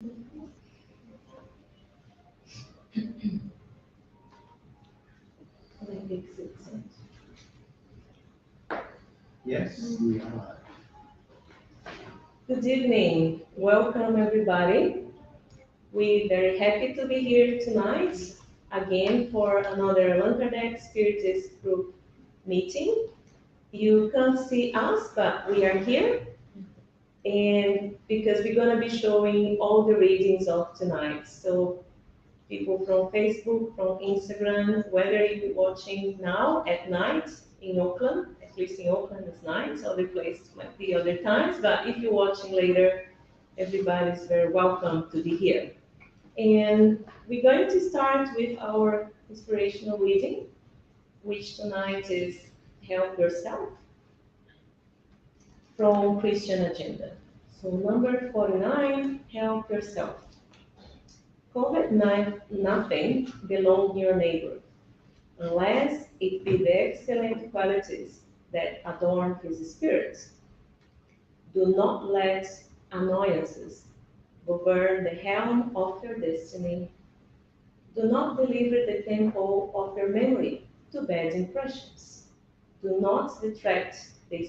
Yes, we are. Good evening. Welcome, everybody. We're very happy to be here tonight again for another Lankadex Spiritist group meeting. You can't see us, but we are here. And because we're going to be showing all the readings of tonight. So people from Facebook, from Instagram, whether you're watching now at night in Auckland, at least in Auckland it's night, other places might be other times, but if you're watching later, everybody's very welcome to be here. And we're going to start with our inspirational reading, which tonight is Help Yourself from Christian Agenda. So number 49, Help Yourself. Covet nothing belong to your neighbor, unless it be the excellent qualities that adorn his spirit. Do not let annoyances govern the helm of your destiny. Do not deliver the temple of your memory to bad impressions. Do not detract the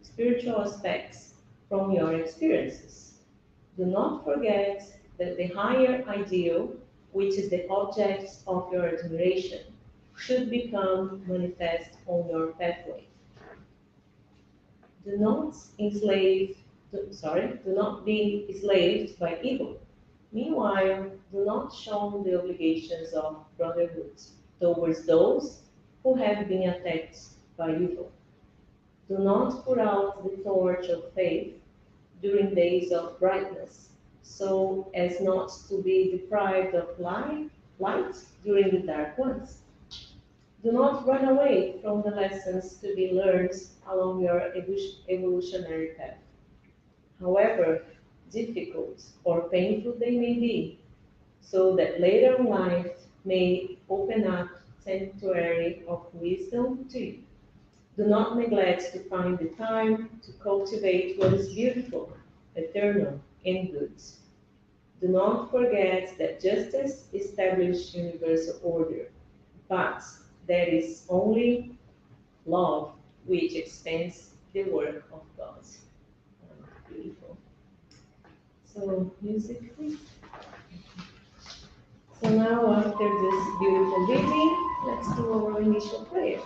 spiritual aspects from your experiences. Do not forget that the higher ideal, which is the object of your admiration, should become manifest on your pathway. Do not be enslaved by evil. Meanwhile, do not shun the obligations of brotherhood towards those who have been attacked by evil. Do not put out the torch of faith during days of brightness, so as not to be deprived of light during the dark ones. Do not run away from the lessons to be learned along your evolutionary path, however difficult or painful they may be, so that later in life may open up sanctuary of wisdom to you. Do not neglect to find the time to cultivate what is beautiful, eternal, and good. Do not forget that justice establishes universal order, but there is only love which extends the work of God. Beautiful. So, music, please. So now, after this beautiful reading, let's do our initial prayer.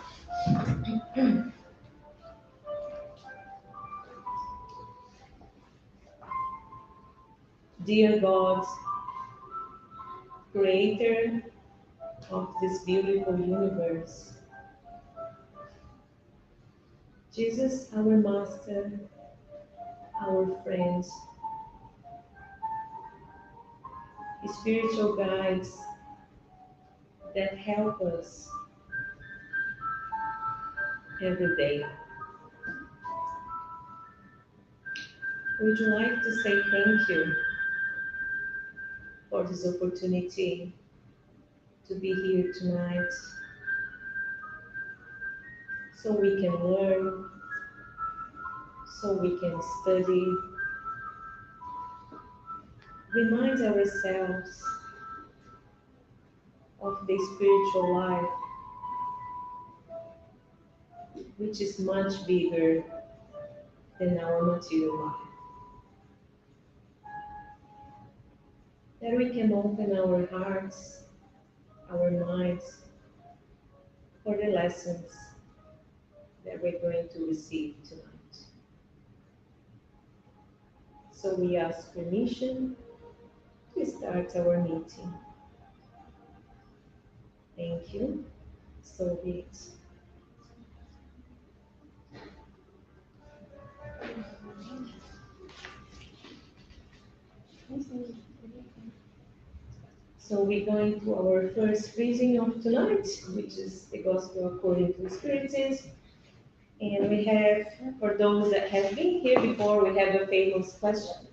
Dear God, creator of this beautiful universe, Jesus, our master, our friend, spiritual guides that help us every day. Would you like to say thank you for this opportunity to be here tonight so we can learn, so we can study, remind ourselves of the spiritual life, which is much bigger than our material life. That we can open our hearts, our minds, for the lessons that we're going to receive tonight. So we ask permission to start our meeting. Thank you. So be it. So we're going to our first reading of tonight, which is the Gospel according to Spiritism. And we have, for those that have been here before, we have a famous question.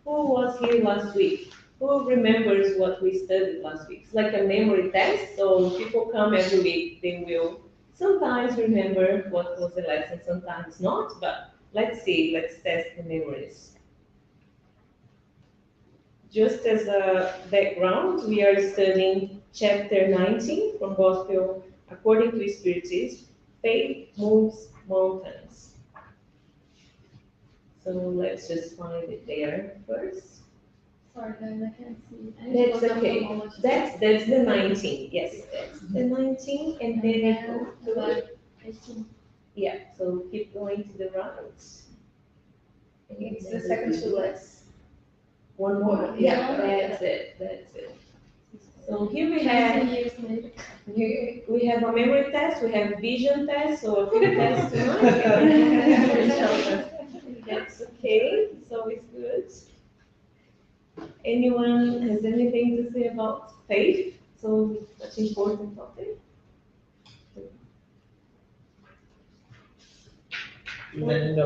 Who was here last week? Who remembers what we studied last week? It's like a memory test, so people come every week, they will sometimes remember what was the lesson, sometimes not, but let's see, let's test the memories. Just as a background, we are studying chapter 19 from Gospel according to Spiritism, Faith Moves Mountains. So let's just find it there first. Sorry guys, I can't see. That's okay. That's the 19. Yes, that's the 19, and then it goes to 18. yeah. So keep going to the right. It's the second to last. One more. Yeah, that's it. That's it. So here we have 20 years later. we have a memory test, we have vision test, so a few tests tonight. That's okay. It's always good. Anyone has anything to say about faith? So such important topic. You mentioned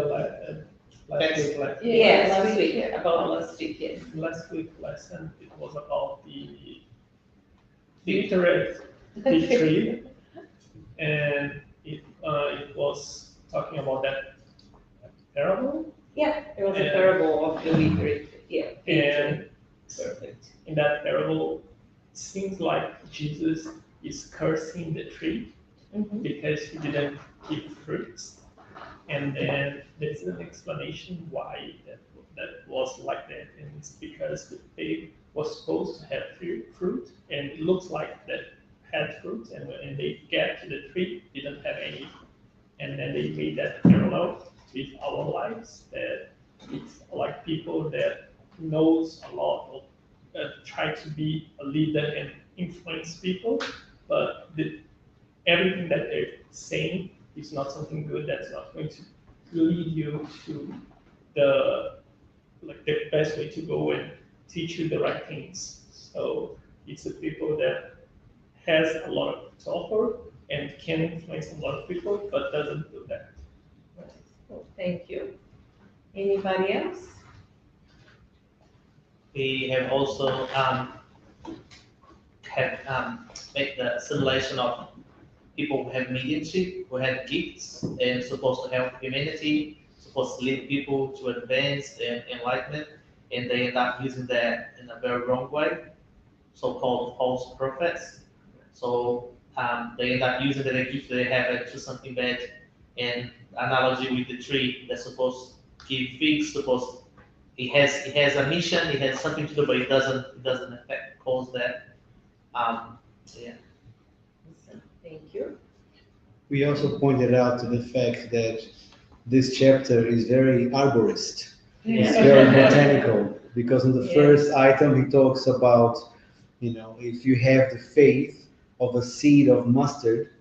last week, Yeah, last week, about last week, yes. last week lesson, it was about the literate fig tree, and it was talking about that parable. Yeah, it was a Yeah. parable of the wicked. Yeah, And perfect. in that parable, it seems like Jesus is cursing the tree Mhm. because he didn't give fruits. And then there's an explanation why that was like that. And it's because the fig was supposed to have fruit, and it looks like that had fruit, and when they get to the tree, it didn't have any. And then they made that parallel with our lives, that it's like people that knows a lot of try to be a leader and influence people, but everything that they're saying is not something good. That's not going to lead you to the the best way to go and teach you the right things. So it's the people that has a lot to offer and can influence a lot of people, but doesn't do that. Well, thank you. Anybody else? We have also made the simulation of people who have mediumship, who have gifts, and supposed to help humanity, supposed to lead people to advance and enlightenment, and they end up using that in a very wrong way, so-called false prophets. So they end up using the gift they have to something bad. And analogy with the tree that's supposed to give figs, supposed it has a mission, it has something to do, but it doesn't affect cause that. Yeah. Thank you. We also pointed out to the fact that this chapter is very arborist. It's very botanical, because in the first item he talks about, if you have the faith of a seed of mustard,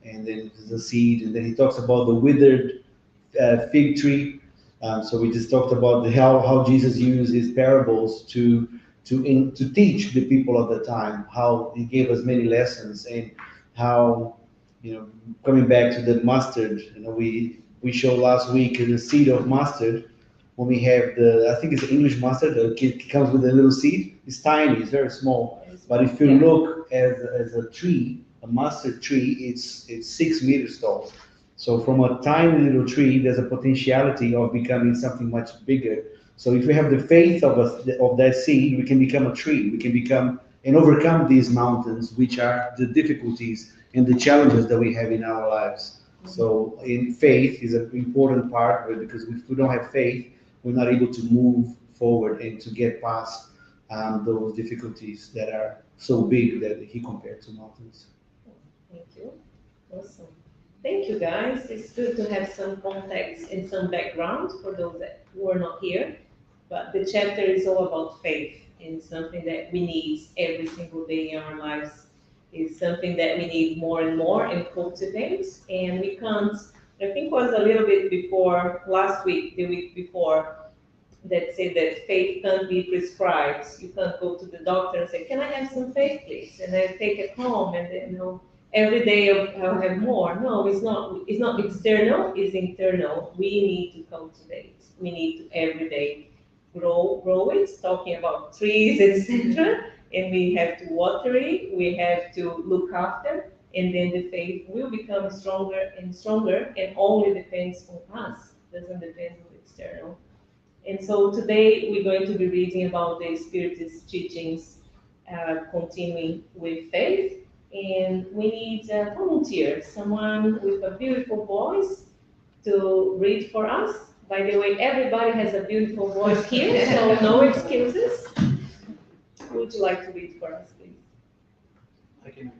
and then the seed, and then he talks about the withered fig tree. So we just talked about how Jesus used his parables to teach the people of the time, how he gave us many lessons, and how, coming back to the mustard, we showed last week the seed of mustard. When we have I think it's English mustard, it comes with a little seed. It's tiny, it's very small. But if you look as a tree, a mustard tree, it's 6 meters tall. So from a tiny little tree, there's a potentiality of becoming something much bigger. So if we have the faith of that seed, we can become a tree. We can become and overcome these mountains, which are the difficulties and the challenges that we have in our lives. So in faith is an important part of it, because if we don't have faith, we're not able to move forward and to get past those difficulties that are so big that he compared to mountains. Thank you. Awesome. Thank you, guys. It's good to have some context and some background for those who are not here. But the chapter is all about faith, and something that we need every single day in our lives. Is something that we need more and more and cultivate. And we can't, I think it was a little bit before last week, the week before, that said that faith can't be prescribed. You can't go to the doctor and say, "Can I have some faith, please?" And I take it home, and then every day I'll have more. No, it's not. It's not external. It's internal. We need to cultivate. We need to every day grow it. Talking about trees, etc. And we have to water it. We have to look after, and then the faith will become stronger and stronger. And only depends on us. Doesn't depend on external. And so today we're going to be reading about the Spiritist teachings, continuing with faith. And we need a volunteer, someone with a beautiful voice to read for us. By the way, everybody has a beautiful voice here, so no excuses. Who would you like to read for us, please? I can.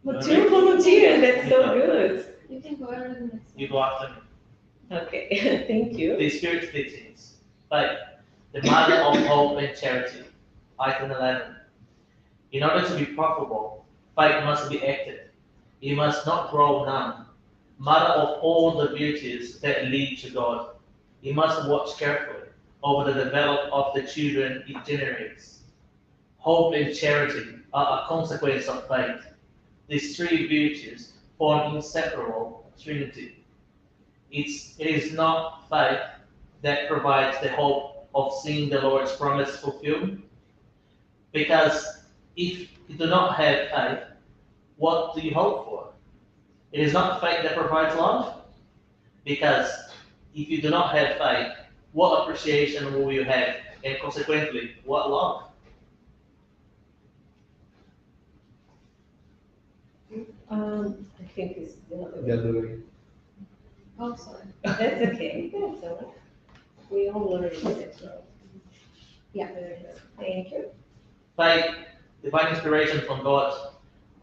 Well, two volunteers, that's so good. You can go over the next one. You go after me. Okay, thank you. The Spirit teachings. Faith, the mother of hope and charity. Item 11. In order to be profitable, faith must be active. It must not grow numb. Mother of all the virtues that lead to God. It must watch carefully over the development of the children it generates. Hope and charity are a consequence of faith. These three virtues form inseparable trinity. It is not faith that provides the hope of seeing the Lord's promise fulfilled. Because if you do not have faith, what do you hope for? It is not faith that provides love. Because if you do not have faith, what appreciation will you have? And consequently, what love? I think it's the other The way. other way. Oh, sorry. That's okay. That's all right. We all learn it. Yeah. Thank you. Faith, divine inspiration from God,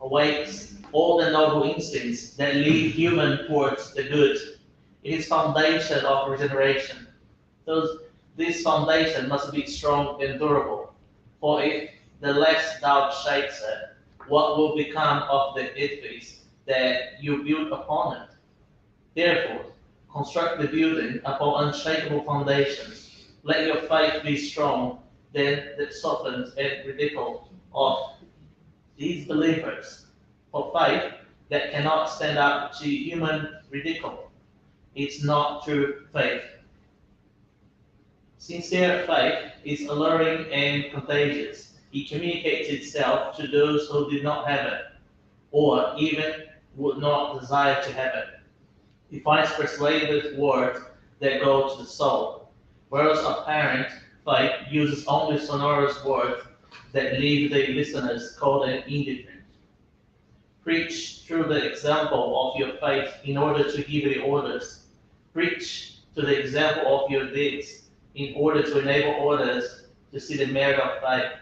awakes all the noble instincts that lead human towards the good. It is foundation of regeneration. This foundation must be strong and durable. For if the less doubt shakes it, what will become of the edifice that you build upon it? Therefore, construct the building upon unshakable foundations. Let your faith be strong, then that softens and ridicule of these believers. For faith that cannot stand up to human ridicule, it's not true faith. Sincere faith is alluring and contagious. It communicates itself to those who did not have it, or even would not desire to have it. It finds persuasive words that go to the soul, whereas apparent faith uses only sonorous words that leave the listeners cold and indifferent. Preach through the example of your faith in order to give the orders. Preach to the example of your deeds in order to enable others to see the merit of faith.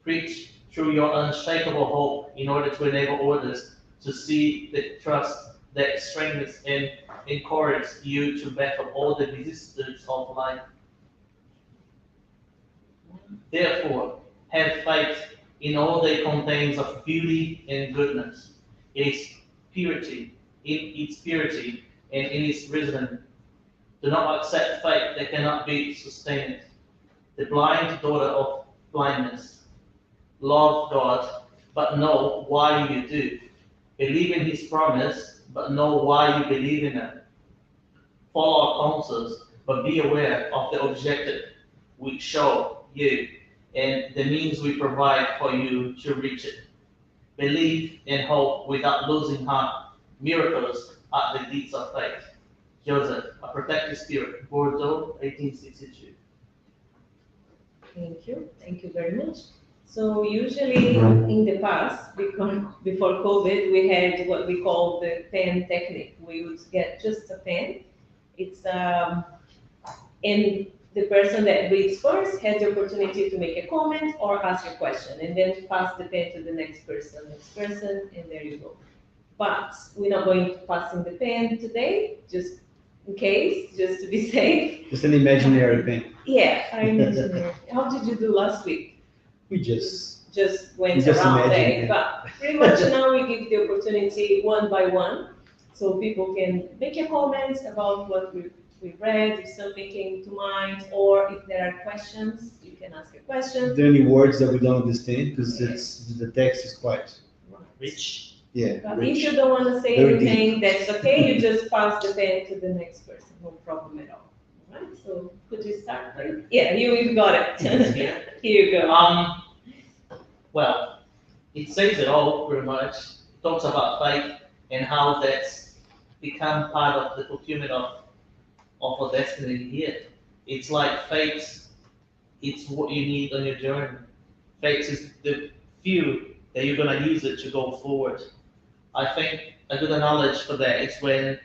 Preach through your unshakable hope in order to enable others to see the trust that strengthens and encourages you to battle all the vicissitudes of life. Therefore, have faith in all that it contains of beauty and goodness. It is purity, in its purity and in its wisdom. Do not accept faith that cannot be sustained. The blind daughter of blindness. Love God, but know why you do. Believe in His promise, but know why you believe in it. Follow our counsels, but be aware of the objective we show you and the means we provide for you to reach it. Believe and hope without losing heart. Miracles are the deeds of faith. Joseph, a protective spirit, Bordeaux, 1862. Thank you. Thank you very much. So usually in the past, before COVID, we had what we call the pen technique. We would get just a pen. It's and the person that reads first has the opportunity to make a comment or ask a question, and then pass the pen to the next person, and there you go. But we're not going to pass in the pen today, just in case, just to be safe. Just an imaginary pen. Yeah, I imagine. How did you do last week? We just Went We just around imagine, there. yeah. But pretty much now we give the opportunity one by one, so people can make a comment about what we read, if something came to mind, or if there are questions, you can ask a Are question. there any words that we don't understand? Because the text is quite, Rich. yeah, But if rich. you don't want to say Very anything, that's okay. You just pass the pen to the next person. No problem at all. All right. So could you start, please? Yeah, you've got it. Yeah. Here you go. Well, it says it all pretty much. It talks about faith and how that's become part of the fulfillment of a destiny here. It's like faith, it's what you need on your journey. Faith is the fuel that you're gonna use it to go forward. I think a good knowledge for that is when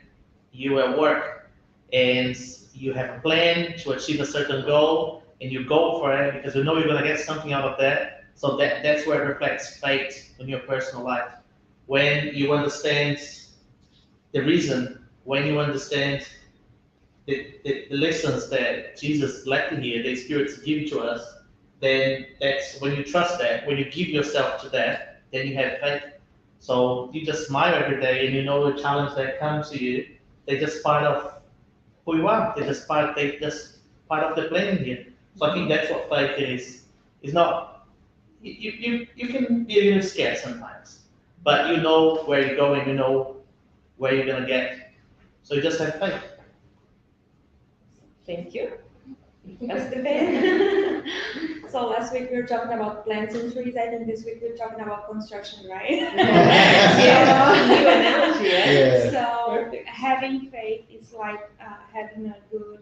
you at work and you have a plan to achieve a certain goal and you go for it because you know you're gonna get something out of that. So that's where it reflects faith in your personal life. When you understand the reason, when you understand the lessons that Jesus left here, the Spirit's give to us, then that's when you trust that, when you give yourself to that, then you have faith. So you just smile every day and you know the challenge that comes to you, they're just part of who you are. They're just part of the plan here. So I think that's what faith is. It's not, you can be a little scared sometimes, but you know where you're going, you know where you're gonna get. So you just have faith. Thank you. That's the thing. So last week we were talking about plants and trees. I think this week we're talking about construction, right? Yeah, new analogy, right? Yeah. So Perfect. having faith is like having a good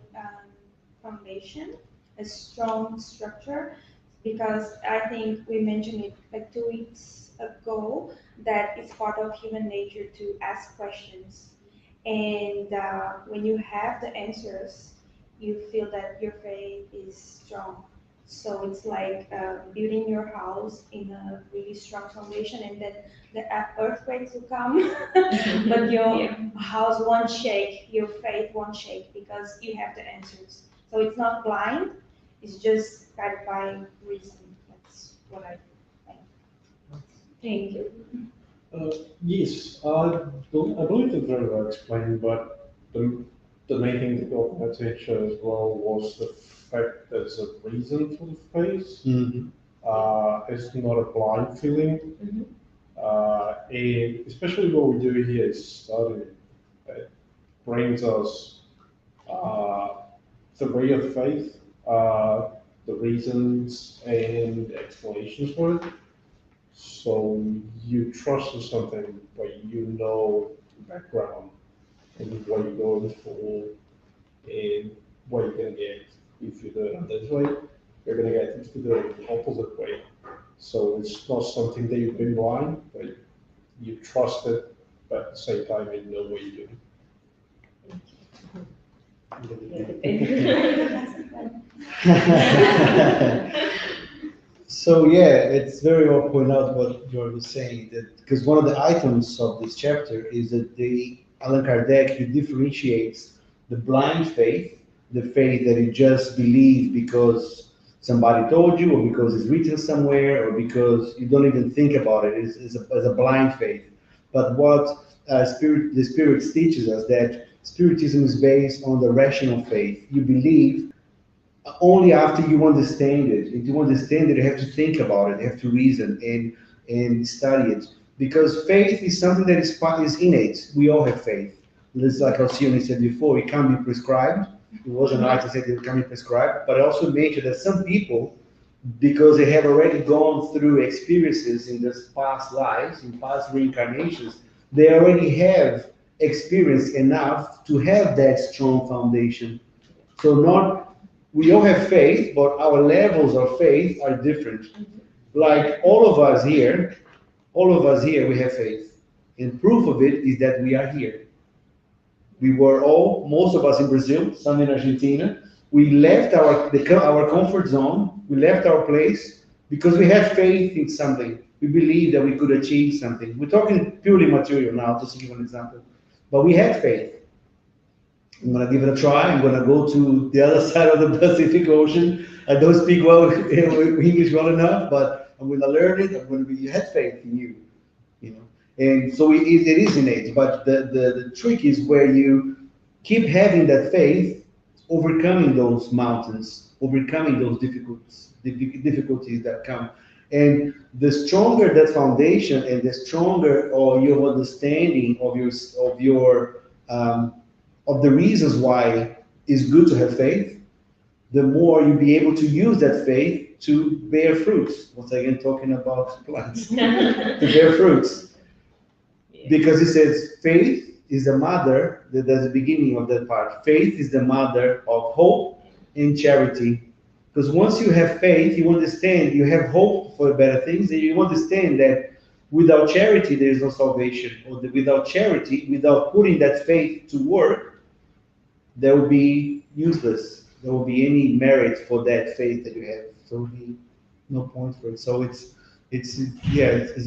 foundation, a strong structure, because I think we mentioned it like 2 weeks ago that it's part of human nature to ask questions. And when you have the answers, you feel that your faith is strong. So it's like building your house in a really strong foundation, and then the earthquakes will come, but your house won't shake, your faith won't shake because you have the answers. So it's not blind, it's just guided by reason. That's what I think. Thank you. Yes, I believe it's very well explained, but the main thing that got my attention as well was the fact there's a reason for the faith. Mhm. It's not a blind feeling. Mhm. And especially what we do here is study. It brings us the way of faith, the reasons and explanations for it. So you trust in something, but you know the background and what you're going for and what you're gonna get. If you do it this way, you're gonna get it the opposite way. So it's not something that you've been blind, but you trust it, but at the same time you know what you're doing. So yeah, it's very well pointed out what George was saying, that because one of the items of this chapter is that Allan Kardec, he differentiates the blind faith, the faith that you just believe because somebody told you, or because it's written somewhere, or because you don't even think about it, is a blind faith. But what the Spirit teaches us, that Spiritism is based on the rational faith. You believe only after you understand it. If you understand it, you have to think about it, you have to reason and study it. Because faith is something that is innate. We all have faith. It's like Alcione said before, it can't be prescribed. It wasn't right to say that it can't be prescribed, but I also mentioned that some people, because they have already gone through experiences in this past lives, in past reincarnations, they already have experience enough to have that strong foundation. So we all have faith, but our levels of faith are different. Like all of us here, we have faith. And proof of it is that we are here. We were most of us in Brazil, some in Argentina. We left our comfort zone, we left our place because we had faith in something. We believed that we could achieve something. We're talking purely material now, just to give an example. But we had faith. I'm gonna give it a try. I'm gonna go to the other side of the Pacific Ocean. I don't speak English well enough, but I'm gonna learn it. You had faith in you know. And so it is innate. But the trick is where you keep having that faith, overcoming those mountains, overcoming those difficulties that come. And the stronger that foundation, and the stronger your understanding of the reasons why it's good to have faith, the more you'll be able to use that faith to bear fruits. Once again, talking about plants, to bear fruits. Because it says faith is the mother, that's the beginning of that part. Faith is the mother of hope and charity. Because once you have faith, you understand, you have hope for better things, and you understand that without charity, there is no salvation. Or that without charity, without putting that faith to work, there will be useless. There will be any merit for that faith that you have. So no point for it. So it's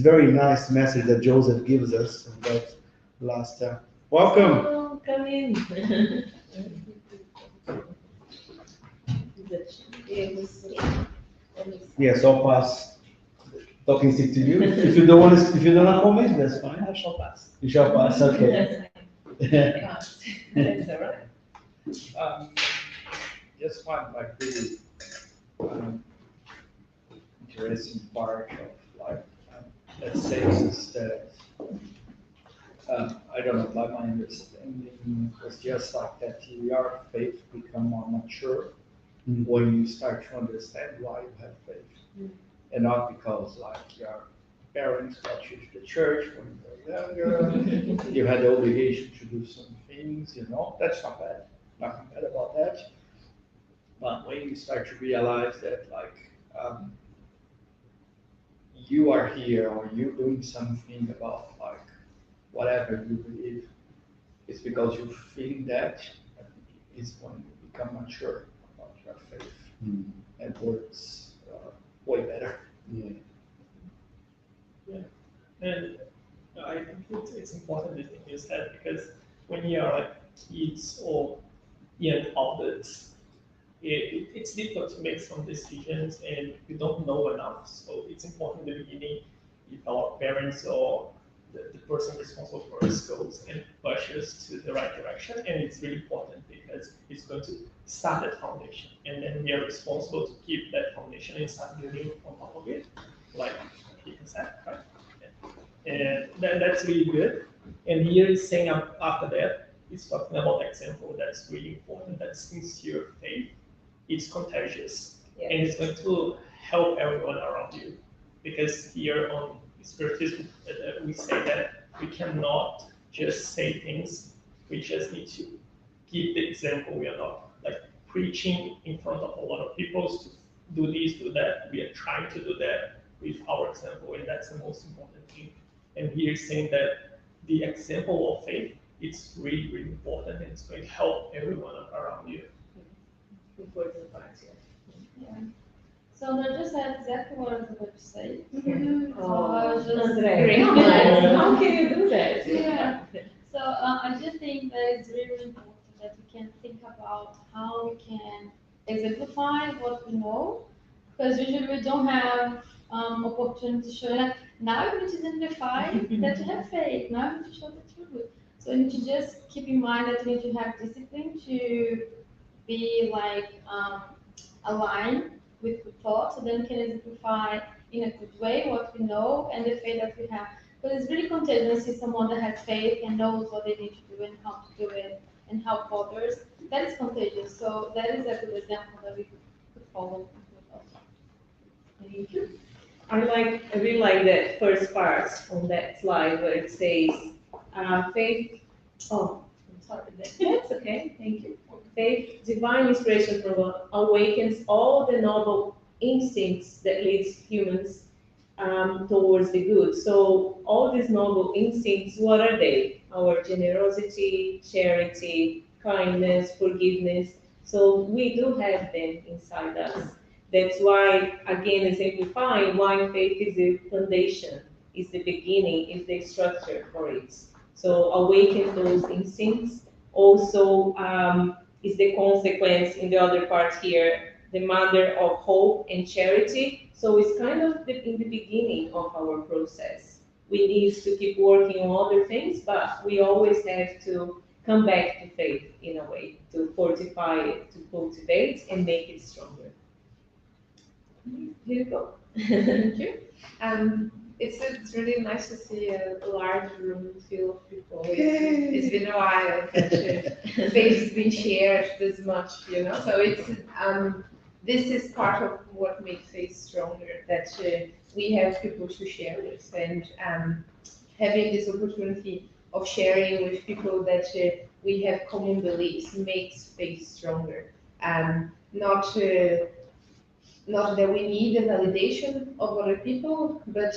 very nice message that Joseph gives us on that last time. Welcome. Oh, come in. Yes, I'll pass talking stick to you. If you don't want to, if you don't have comment, that's fine. I shall pass. You shall pass. Okay. That's all right. Just one like really interesting part of like that says that I don't know, by my understanding was just like that your faith become more mature when you start to understand why you have faith, and not because like your parents got you to the church when you were younger, you had the obligation to do some things, you know, that's not bad, nothing bad about that. But when you start to realize that like you are here or you're doing something about like whatever you believe, it's because you feel that is when you become mature about your faith and works way better. Yeah. And I think it's important to think is that because when you are like kids or young adults, it's difficult to make some decisions and you don't know enough. So it's important in the beginning if our parents or the person responsible for us goes and push us to the right direction. And it's really important because it's going to start that foundation. And then we are responsible to keep that foundation and start building on top of it, like he said, right? And that's really good. And here is saying after that, it's talking about example that's really important, that sincere faith. It's contagious, and it's going to help everyone around you. Because here on Spiritism, we say that we cannot just say things, we just need to give the example. We are not like preaching in front of a lot of people to do this, do that. We are trying to do that with our example, and that's the most important thing. And here is saying that the example of faith, it's really, really important, and it's going to help everyone around you. Important part, Yeah. So I just said exactly what I was about to say. Oh, I was just Andrea, come on. How can you do that? Yeah. So I just think that it's really important that we can think about how we can exemplify what we know, because usually we don't have opportunity to show that now you need to exemplify that you have faith, now you need to show that you're good. So you need to just keep in mind that you need to have discipline to be like aligned with the thought, so then we can exemplify in a good way what we know and the faith that we have. Because it's really contagious to see someone that has faith and knows what they need to do and how to do it and help others. That is contagious. So that is a good example that we could follow. Thank you. I really like that first part on that slide where it says faith. Oh, I'm sorry. That's okay. Thank you. Faith, divine inspiration from God, awakens all the noble instincts that leads humans towards the good. So all these noble instincts, what are they? Our generosity, charity, kindness, forgiveness. So we do have them inside us. That's why, again, exemplifying why faith is the foundation, is the beginning, is the structure for it. So awaken those instincts. Also, is the consequence in the other part here, the mother of hope and charity. So it's kind of in the beginning of our process. We need to keep working on other things, but we always have to come back to faith in a way, to fortify it, to cultivate and make it stronger. Here you go. Thank you. It's really nice to see a large room full of people. It's been a while that faith has been shared this much, you know. So it's this is part of what makes faith stronger. That we have people to share with, and having this opportunity of sharing with people that we have common beliefs makes faith stronger. Not that we need the validation of other people, but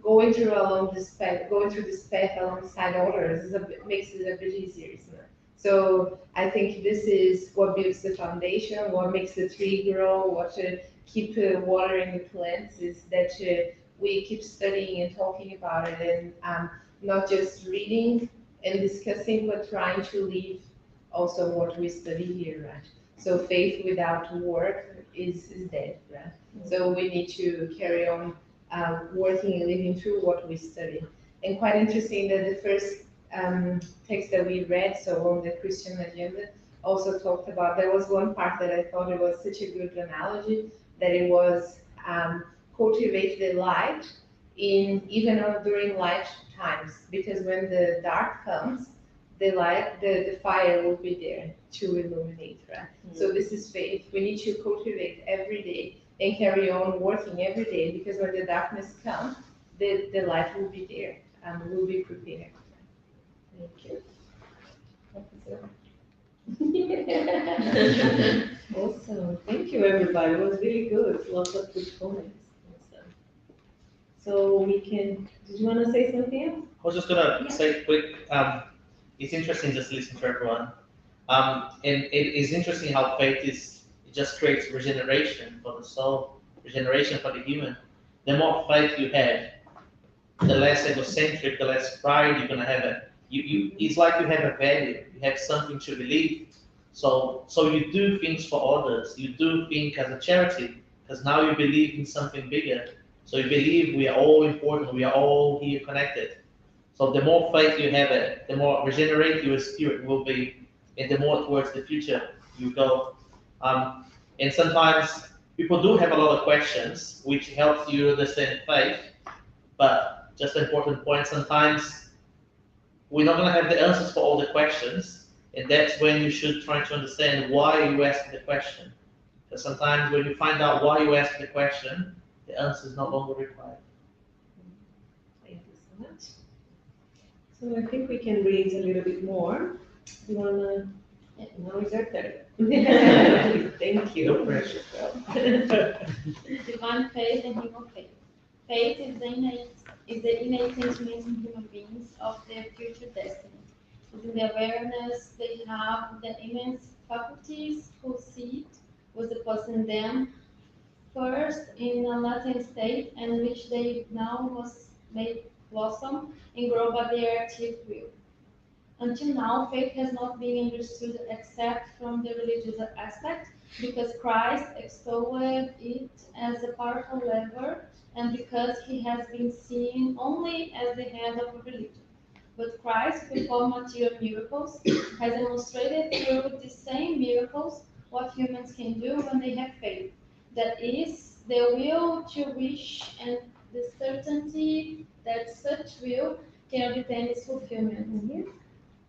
going through this path alongside others makes it a bit easier, isn't it? So I think this is what builds the foundation, what makes the tree grow, what keep watering the plants is that we keep studying and talking about it, and not just reading and discussing, but trying to live also what we study here, right? So faith without work is dead, right? So we need to carry on working and living through what we study. And quite interesting that the first text that we read, so on the Christian agenda, also talked about, there was one part that I thought it was such a good analogy, that it was cultivate the light even during light times, because when the dark comes, the fire will be there to illuminate, right? So this is faith. We need to cultivate every day and carry on working every day, because when the darkness comes, the light will be there and we'll be prepared. Thank you. Awesome. Thank you, everybody. It was really good. Lots of good comments and stuff. So we can. Did you want to say something else? I was just gonna say quick. It's interesting just listen to everyone. And it is interesting how faith it just creates regeneration for the soul, regeneration for the human. The more faith you have, the less egocentric, the less pride you're gonna have. It's like you have a value, you have something to believe. So you do things for others. You do things as a charity because now you believe in something bigger. So you believe we are all important. We are all here connected. So the more faith you have, the more regenerate your spirit will be, and the more towards the future you go. And sometimes people do have a lot of questions, which helps you understand faith. But just an important point, sometimes we're not going to have the answers for all the questions, and that's when you should try to understand why you ask the question. Because sometimes when you find out why you ask the question, the answer is no longer required. Thank you so much. So I think we can read a little bit more. You wanna? Now is your turn. Thank you. No pressure. Divine faith and human faith. Faith is the innate sentiment in human beings of their future destiny. It's in the awareness they have the immense faculties who see it was deposited in them first in a latent state, and which they now must make blossom and grow by their active will. Until now, faith has not been understood except from the religious aspect, because Christ extolled it as a powerful lever, and because he has been seen only as the head of a religion. But Christ, performed material miracles, has demonstrated through the same miracles what humans can do when they have faith. That is, the will to wish and the certainty that such will can obtain its fulfillment.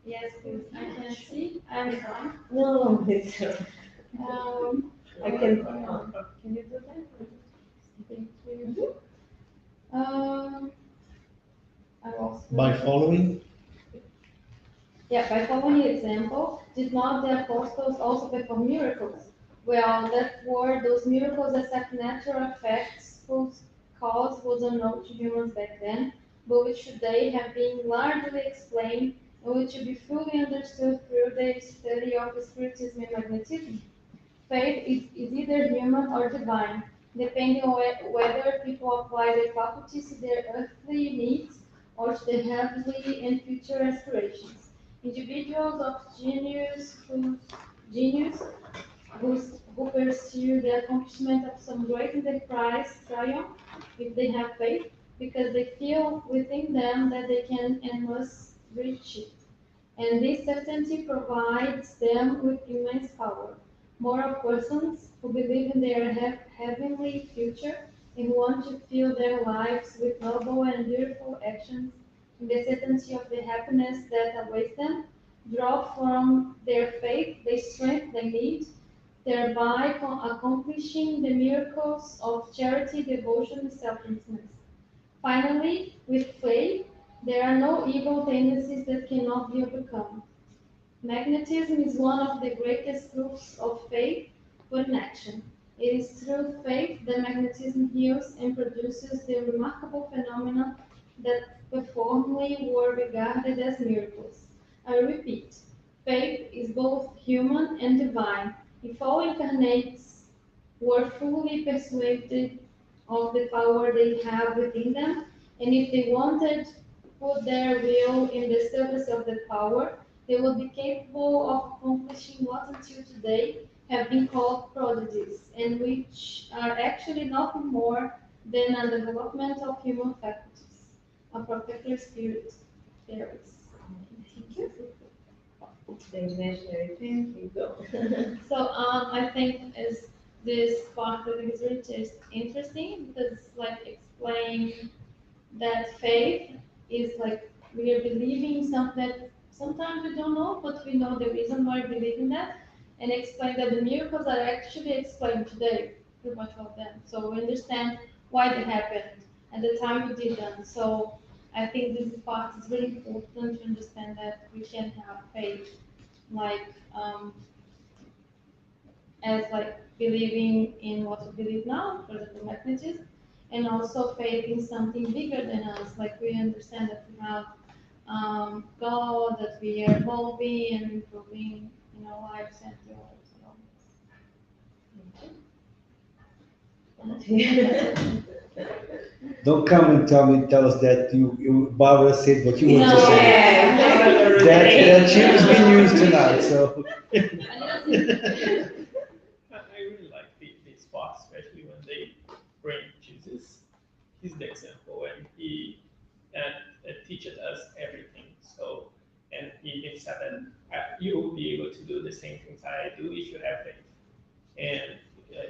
Yes, please. I can see. I'm done. No, it's I can. Can you do that? Thank you. I lost. By following? Yeah, by following the example, did not the apostles also perform miracles? Well, that were those miracles except natural effects whose cause was unknown to humans back then, but which today have been largely explained and which should be fully understood through the study of Spiritism and magnetism. Faith is either human or divine, depending on whether people apply their faculties to their earthly needs or to their heavenly and future aspirations. Individuals of who pursue the accomplishment of some great enterprise triumph if they have faith, because they feel within them that they can and must reach it. And this certainty provides them with immense power. Moral persons who believe in their heavenly future and want to fill their lives with noble and beautiful actions in the certainty of the happiness that awaits them, draw from their faith the strength they need, thereby accomplishing the miracles of charity, devotion, and selflessness. Finally, with faith, There are no evil tendencies that cannot be overcome. Magnetism is one of the greatest proofs of faith put in action. It is through faith that magnetism heals and produces the remarkable phenomena that formerly were regarded as miracles. I repeat, faith is both human and divine. If all incarnates were fully persuaded of the power they have within them, and if they wanted to put their will in the service of the power, they would be capable of accomplishing what until today have been called prodigies, and which are actually nothing more than a development of human faculties, a particular spirit. There is. Thank you. The imaginary pen, you go. So I think is this part that is really just interesting because like explain that faith is like we are believing something that sometimes we don't know, but we know the reason why we believe in that, and explain that the miracles are actually explained today, pretty much all of them. So we understand why they happened at the time we did them. So I think this part is really important to understand that we can have faith, like as like believing in what we believe now, for example, magnetism, and also faith in something bigger than us. Like we understand that we have God, that we are evolving and improving in our lives and the others. Don't come and tell us that Barbara said what you want to say. Yeah, That she has been used tonight, so. I really like this part, especially when they bring Jesus. He's the example, and he teaches us everything. So, and he said that you will be able to do the same things I do if you have faith. And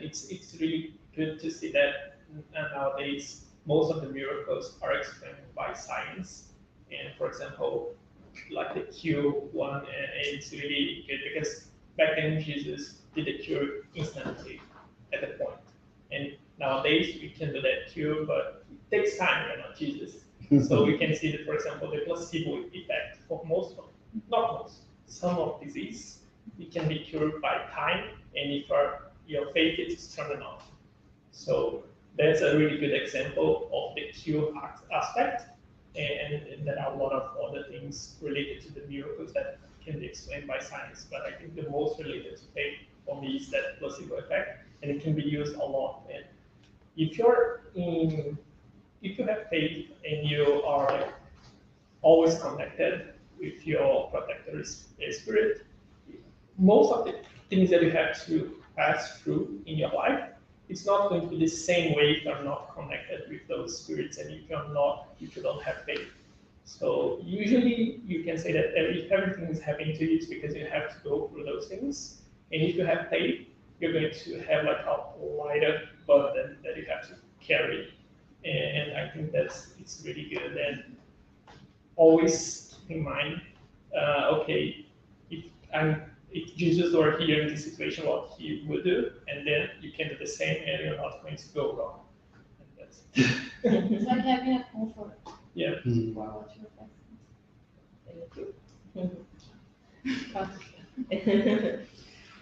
it's really good to see that nowadays most of the miracles are explained by science. And for example, like the cure one, it's really good because back then Jesus did the cure instantly at the point. And nowadays we can do that cure, but it takes time, Jesus. So we can see that, for example, the placebo effect for not most, some of disease, it can be cured by time, and if your faith is strong enough. So that's a really good example of the cure aspect, and there are a lot of other things related to the miracles that can be explained by science, but I think the most related to faith for me is that placebo effect, and it can be used a lot. And if you have faith and you are like always connected with your protector spirit, most of the things that you have to pass through in your life, it's not going to be the same way if you're not connected with those spirits and if you don't have faith. So usually you can say that if everything is happening to you, it's because you have to go through those things. And if you have faith, you're going to have like a lighter burden that you have to carry. And I think it's really good. And always keep in mind, okay, if Jesus were here in this situation, what he would do, and then you can do the same, and you're not going to go wrong. And that's It's like having a comfort. Yeah. For what you're facing.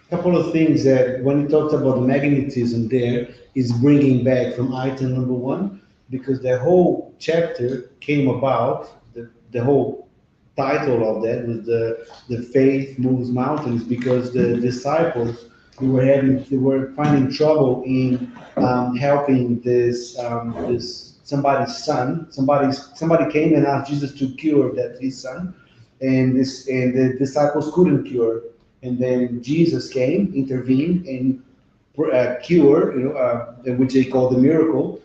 Couple of things that when you talked about magnetism there is bringing back from item number 1, because the whole chapter came about, the whole title of that was the faith moves mountains, because the disciples they were finding trouble in helping this somebody's son. Somebody came and asked Jesus to cure his son, and the disciples couldn't cure. And then Jesus came, intervened, and cured, which they call the miracle.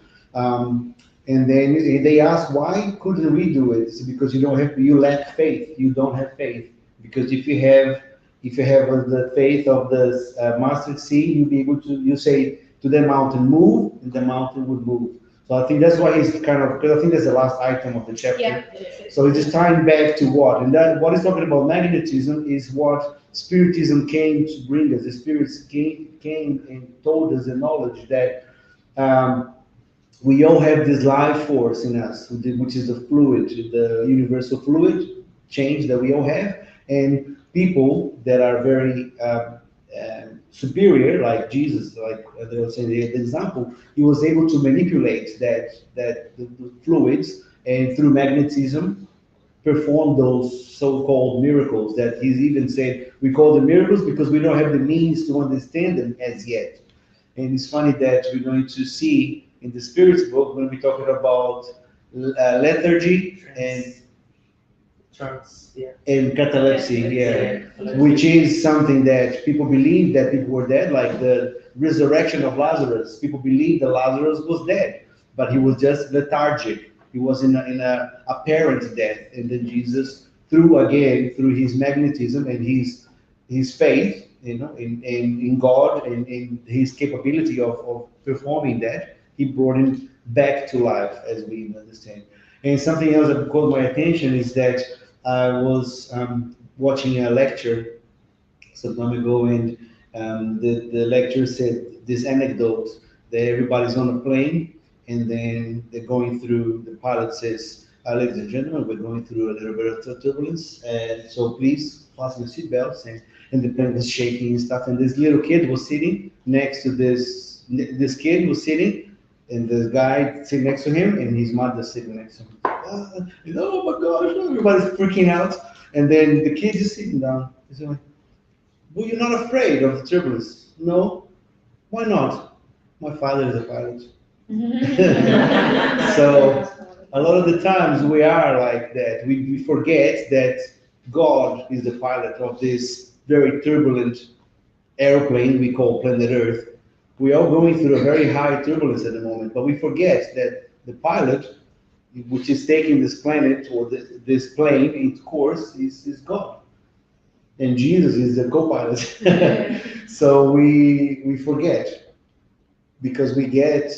And then they asked, why couldn't we do it? It's because you lack faith. You don't have faith. Because if you have the faith of the mustard seed, you'll be able to. You say to the mountain, move, and the mountain would move. So I think that's why he's because I think that's the last item of the chapter. Yeah. So it's just tying back to what, and that what he's talking about magnetism is what Spiritism came to bring us. The spirits came and told us the knowledge that we all have this life force in us, which is the fluid, the universal fluid change that we all have. And people that are very superior, like Jesus, like they were saying, the example, he was able to manipulate the fluids and through magnetism perform those so-called miracles that he's even said we call them miracles because we don't have the means to understand them as yet. And it's funny that we're going to see in the spirits book, we're going to be talking about lethargy and catalepsy, which is something that people believe that people were dead, like the resurrection of Lazarus. People believe that Lazarus was dead, but he was just lethargic. He was in a apparent death, and then Jesus, through his magnetism and his faith, in God and in his capability of performing that, he brought him back to life, as we understand. And something else that caught my attention is that I was watching a lecture some time ago, and the lecturer said this anecdote that everybody's on a plane, and then they're going through, the pilot says, ladies and gentlemen, we're going through a little bit of turbulence, and so please fasten your seatbelts. And the plane was shaking and stuff, and this little kid was sitting next to this kid was sitting, and the guy sitting next to him, and his mother sitting next to him. Oh my gosh, everybody's freaking out. And then the kid is sitting down. He's like, well, you're not afraid of the turbulence? No. Why not? My father is a pilot. So a lot of the times we are like that. We forget that God is the pilot of this very turbulent airplane we call planet Earth. We are going through a very high turbulence at the moment, but we forget that the pilot, which is taking this planet or this plane its course, is God. And Jesus is the co-pilot. So we forget because we get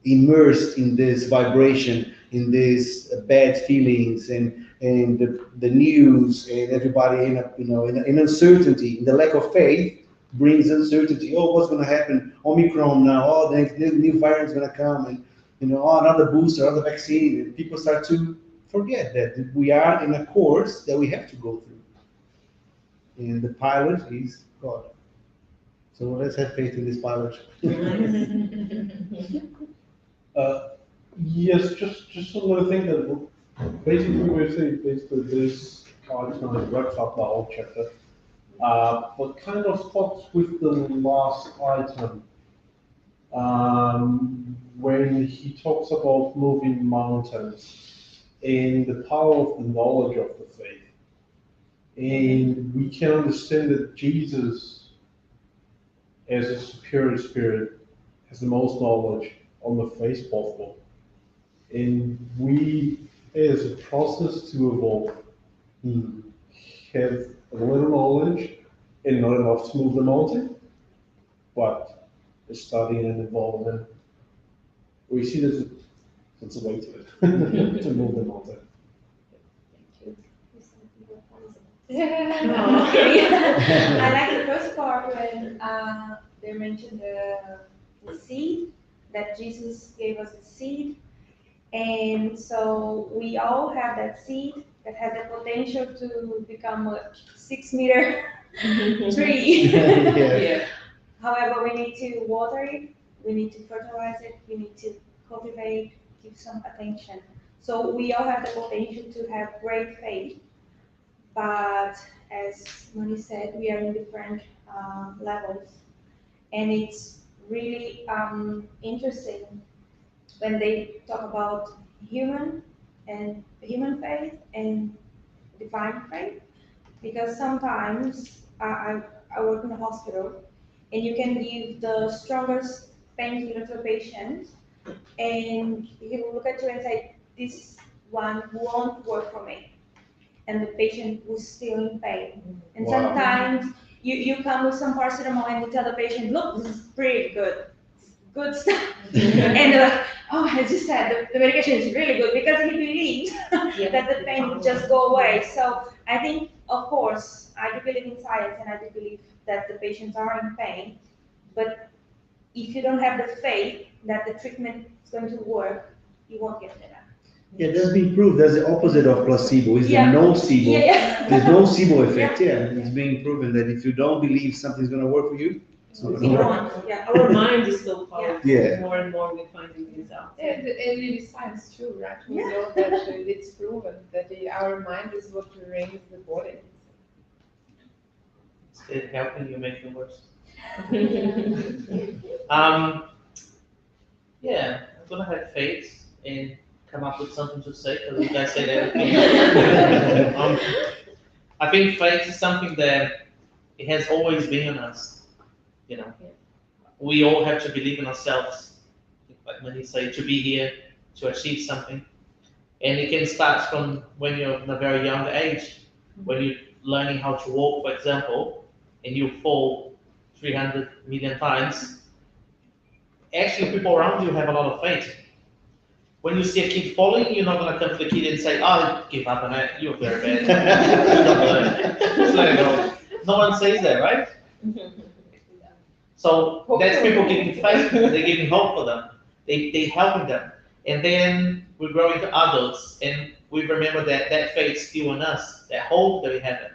immersed in this vibration, in these bad feelings, and the news, and everybody in uncertainty. The lack of faith brings uncertainty. Oh, what's going to happen? Omicron now. Oh, the new variant's going to come, and oh, another booster, another vaccine. And people start to forget that we are in a course that we have to go through, and the pilot is God. So let's have faith in this pilot. Yes, just another thing that basically we're saying basically this article wraps up the whole chapter. But kind of stops with the last item when he talks about moving mountains and the power of the knowledge of the faith. And we can understand that Jesus, as a superior spirit, has the most knowledge on the face possible. And we, as a process to evolve, have a little knowledge and not enough to move the mountain, but studying and evolving, we see there's a way to it, to move the mountain. I like the first part when they mentioned the seed, that Jesus gave us a seed. And so we all have that seed that has the potential to become a 6-meter tree. Yeah. However, we need to water it, we need to fertilize it, we need to cultivate, give some attention. So we all have the potential to have great faith, but as Moni said, we are in different levels. And it's really interesting when they talk about human faith and divine faith, because sometimes I work in a hospital, and you can give the strongest painkiller to a patient, and he will look at you and say, this one won't work for me, and the patient was still in pain. And Wow. sometimes you come with some paracetamol and you tell the patient, look, this is pretty good stuff. And they're like, oh, as you said, the medication is really good, because he believes that the pain will just go away. So I think, of course, I do believe in science, and I do believe that the patients are in pain. But if you don't have the faith that the treatment is going to work, you won't get better. Yeah, that's been proved. That's the opposite of placebo. Is Yeah. the nocebo. Yeah. There's nocebo effect. Yeah, it's being proven that if you don't believe something's going to work for you, it's not going You to work. won't. Yeah. Our mind is so powerful. Yeah. More and more we find these out. And it is science too, right? We Yeah. know that it's proven that our mind is what runs the body. Instead helping you make it worse. Yeah. Yeah, I'm gonna have faith and come up with something to say because you guys said everything. I think faith is something that it has always been in us. You know, we all have to believe in ourselves. Like when you say to be here to achieve something, and it can start from when you're in a very young age, when you're learning how to walk, for example, and you fall 300 million times. Actually, people around you have a lot of faith. When you see a kid falling, you're not going to come to the kid and say, "Oh, give up on it. You're very bad. You don't learn." Just let it go. No one says that, right? So that's people giving faith. They're giving hope for them. They helping them. And then we grow into adults, and we remember that that faith still in us, that hope that we have.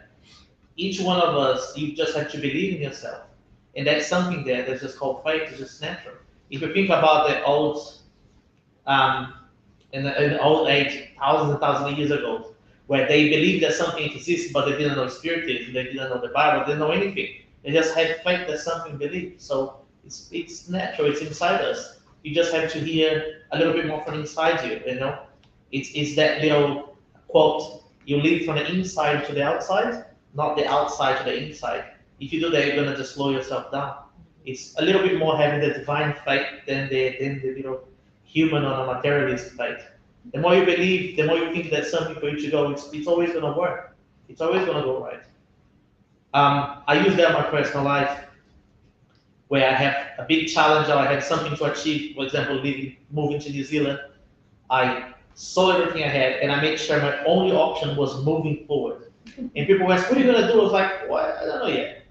Each one of us, you just have to believe in yourself. And that's something that's just called faith. It's just natural. If you think about the old, in the old age, thousands and thousands of years ago, where they believed that something exists, but they didn't know Spiritism, they didn't know the Bible, they didn't know anything. They just had faith that something believed. So it's natural, it's inside us. You just have to hear a little bit more from inside you, you know? It's that little quote, you live from the inside to the outside, not the outside to the inside. If you do that, you're gonna just slow yourself down. It's a little bit more having the divine faith than the little human or a materialist faith. The more you believe, the more you think there's something for you to go, it's always gonna work. It's always gonna go right. I use that in my personal life, where I have a big challenge or I have something to achieve. For example, moving to New Zealand, I saw everything I had and I made sure my only option was moving forward. And people ask, "What are you gonna do?" I was like, "Well, I don't know yet.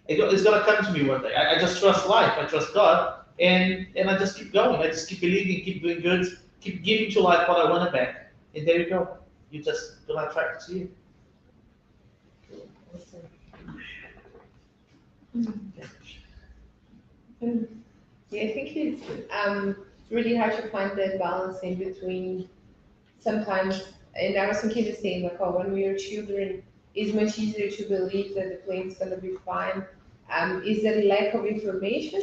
It's gonna come to me one day." I just trust life. I trust God, and I just keep going. I just keep believing, keep doing good, keep giving to life what I want back, and there you go. You just gonna attract it to you. Yeah, I think it's really hard to find that balance in between sometimes, and I was thinking the same, like when we are children, it's much easier to believe that the plane's gonna be fine. Is there a lack of information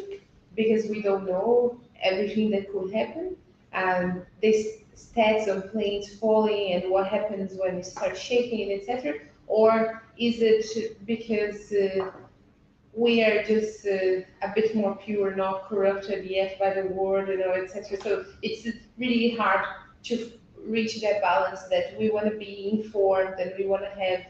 because we don't know everything that could happen? This stats of planes falling and what happens when it starts shaking, etc. Or is it because we are just a bit more pure, not corrupted yet by the world, you know, etc. So it's really hard to reach that balance that we want to be informed and we want to have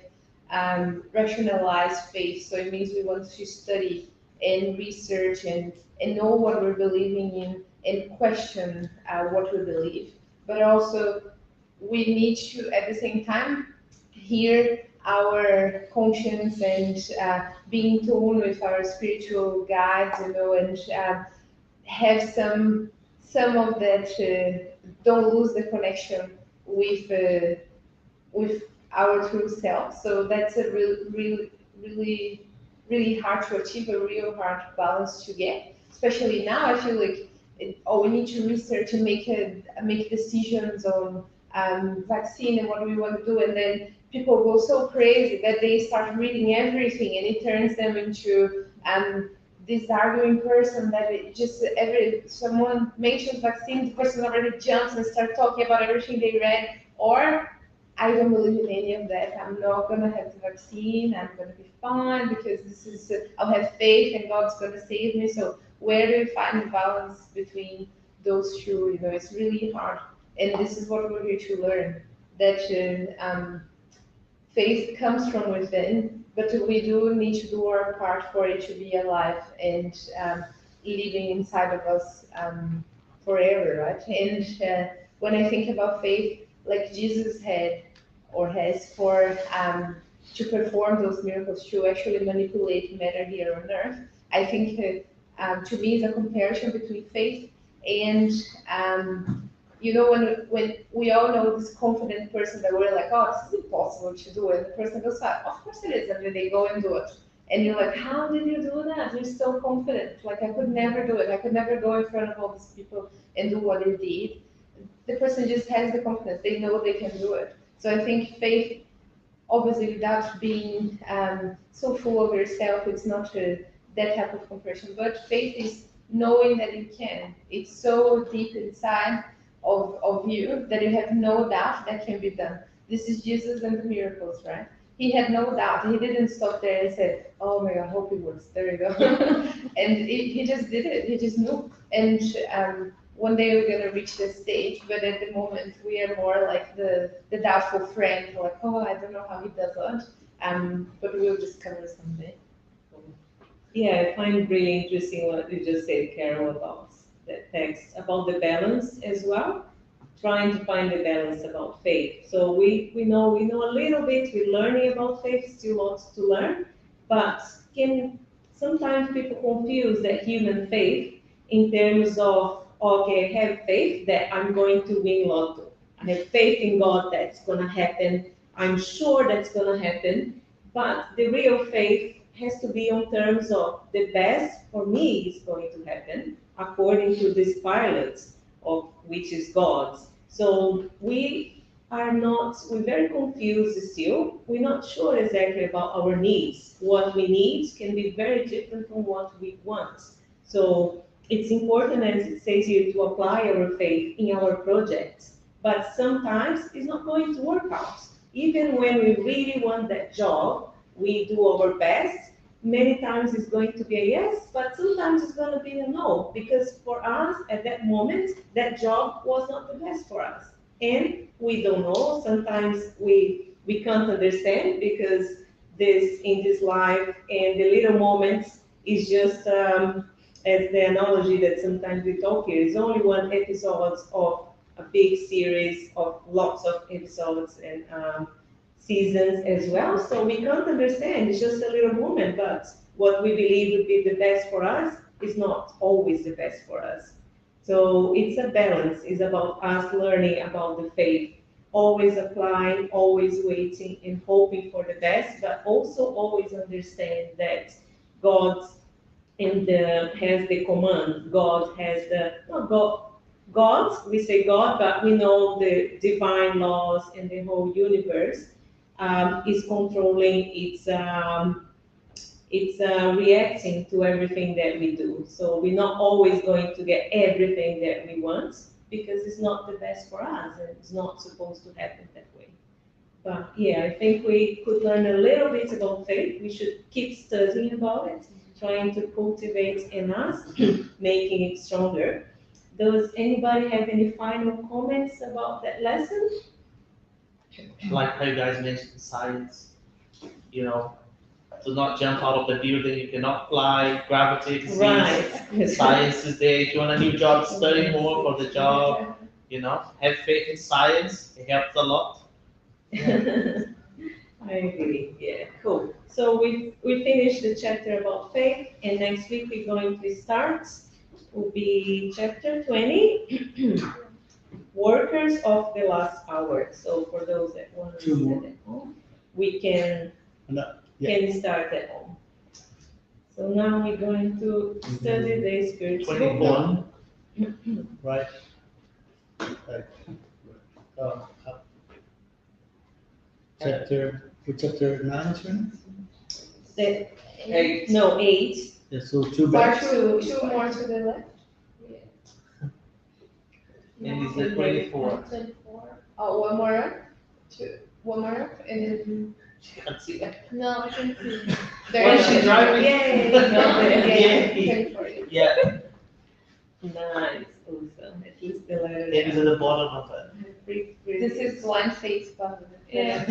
rationalized faith. So it means we want to study and research and know what we're believing in and question what we believe. But also we need to, at the same time, hear our conscience and being in tune with our spiritual guides, you know, and have some of that. Don't lose the connection with our true self. So that's a really hard to achieve, a real hard balance to get. Especially now, I feel like we need to research and make decisions on vaccine and what we want to do, and then people go so crazy that they start reading everything, and it turns them into this arguing person that it just someone mentions vaccine, the person already jumps and starts talking about everything they read, or I don't believe in any of that. I'm not gonna have the vaccine. I'm gonna be fine because this is. I'll have faith and God's gonna save me. So where do you find the balance between those two? You know, it's really hard, and this is what we're here to learn. That faith comes from within, but we do need to do our part for it to be alive and living inside of us forever, right? And when I think about faith, like Jesus had or has for to perform those miracles, to actually manipulate matter here on earth, I think to me is a comparison between faith And you know, when we all know this confident person that we're like, oh, this is impossible to do, and the person goes, of course it is, and then they go and do it. And you're like, how did you do that? You're so confident. Like, I could never do it. I could never go in front of all these people and do what you did. The person just has the confidence. They know they can do it. So I think faith, obviously, without being so full of yourself, it's not that type of compression. But faith is knowing that you can. It's so deep inside of you that you have no doubt that can be done. This is Jesus and the miracles, right? He had no doubt. He didn't stop there and said, oh my God, I hope it works. There you go. And he just did it. He just knew. And one day we're going to reach this stage, but at the moment we are more like the doubtful friend, like, oh, I don't know how he does it. But we'll discover someday. Yeah, I find it really interesting what you just said, Carol, about that text, about the balance as well. Trying to find the balance about faith. So we know a little bit, we're learning about faith, still lots to learn, but sometimes people confuse that human faith in terms of, okay, I have faith that I'm going to win lotto. I have faith in God that's gonna happen. I'm sure that's gonna happen, but the real faith has to be on terms of the best for me is going to happen according to this pilot of which is God's. So we're very confused still. We're not sure exactly about our needs. What we need can be very different from what we want. So it's important, as it says here, to apply our faith in our projects. But sometimes it's not going to work out. Even when we really want that job, we do our best. Many times it's going to be a yes, but sometimes it's going to be a no, because for us at that moment, that job was not the best for us. And we don't know, sometimes we can't understand, because in this life and the little moments is just, as the analogy that sometimes we talk here, is only one episode of a big series of lots of episodes and seasons as well, so we can't understand. It's just a little moment, but what we believe would be the best for us is not always the best for us. So it's a balance. It's about us learning about the faith, always applying, always waiting and hoping for the best, but also always understand that God has the command. God has God, we say God, but we know the divine laws and the whole universe is controlling, it's reacting to everything that we do. So we're not always going to get everything that we want, because it's not the best for us, and it's not supposed to happen that way. But yeah, I think we could learn a little bit about faith. We should keep studying about it, trying to cultivate in us, making it stronger. Does anybody have any final comments about that lesson? Like how you guys mentioned science, to not jump out of the building, you cannot fly, gravity, disease. Right. Science is there. If you want a new job, study more for the job, have faith in science, it helps a lot. I agree, yeah, cool. So we finished the chapter about faith, and next week we're going to start, will be chapter 20, Workers of the Last Hour. So for those that want to listen at home, we can start at home. So now we're going to study the spiritual 21. Right. Chapter 9, turn? Eight. No, 8. Yeah, so two Or backs. two more to the left. And it's the 24. 24. Oh, one more up. One more up, and then You can see that. No, I can see. there Why she's driving? Yay! Yay. 24. Yeah, Nice, awesome. At least the letter. it is at the bottom of it. This is blind faith part. Yeah.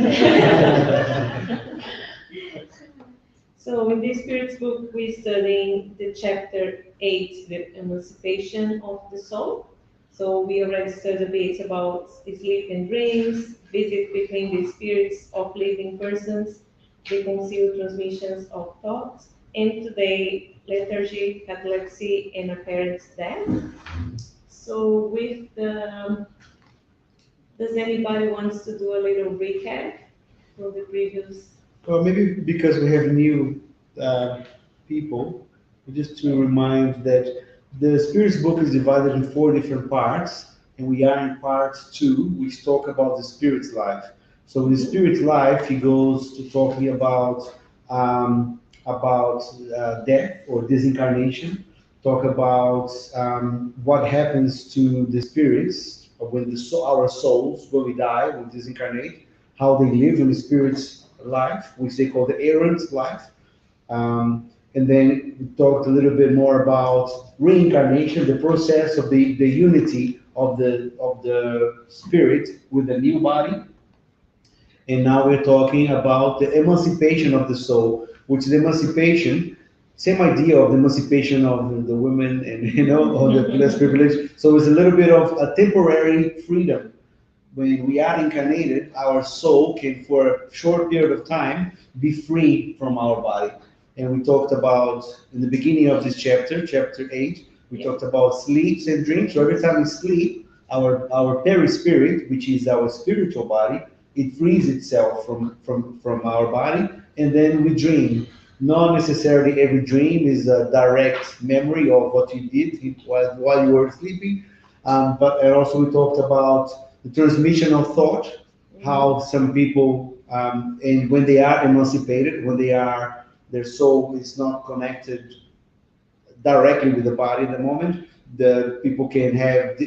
So in this Spirit's book, we're studying the chapter 8, the Emancipation of the Soul. So we already studied a bit about sleep and dreams, visit between the spirits of living persons, the concealed transmissions of thoughts, and today, lethargy, catalepsy, and apparent death. So with the, does anybody wants to do a little recap from the previous? Well, maybe because we have new people, just to remind that the Spirits book is divided in 4 different parts, and we are in part 2, which talk about the Spirit's life. So in the Spirit's life, he goes to talking about death or disincarnation, talk about what happens to the spirits when our souls, when we die, when we disincarnate, how they live in the spirit's life, which they call the errant life. And then we talked a little bit more about reincarnation, the process of the unity of the spirit with the new body. And now we're talking about the emancipation of the soul, which is emancipation, same idea of the emancipation of the women and of the less privileged. So it's a little bit of a temporary freedom. When we are incarnated, our soul can, for a short period of time, be free from our body. And we talked about, in the beginning of this chapter, chapter 8, we talked about sleeps and dreams. So every time we sleep, our perispirit, which is our spiritual body, it frees itself from our body, and then we dream. Not necessarily every dream is a direct memory of what you did while you were sleeping, but and also we talked about the transmission of thought, how some people, and when they are emancipated, when their soul is not connected directly with the body at the moment, the people can have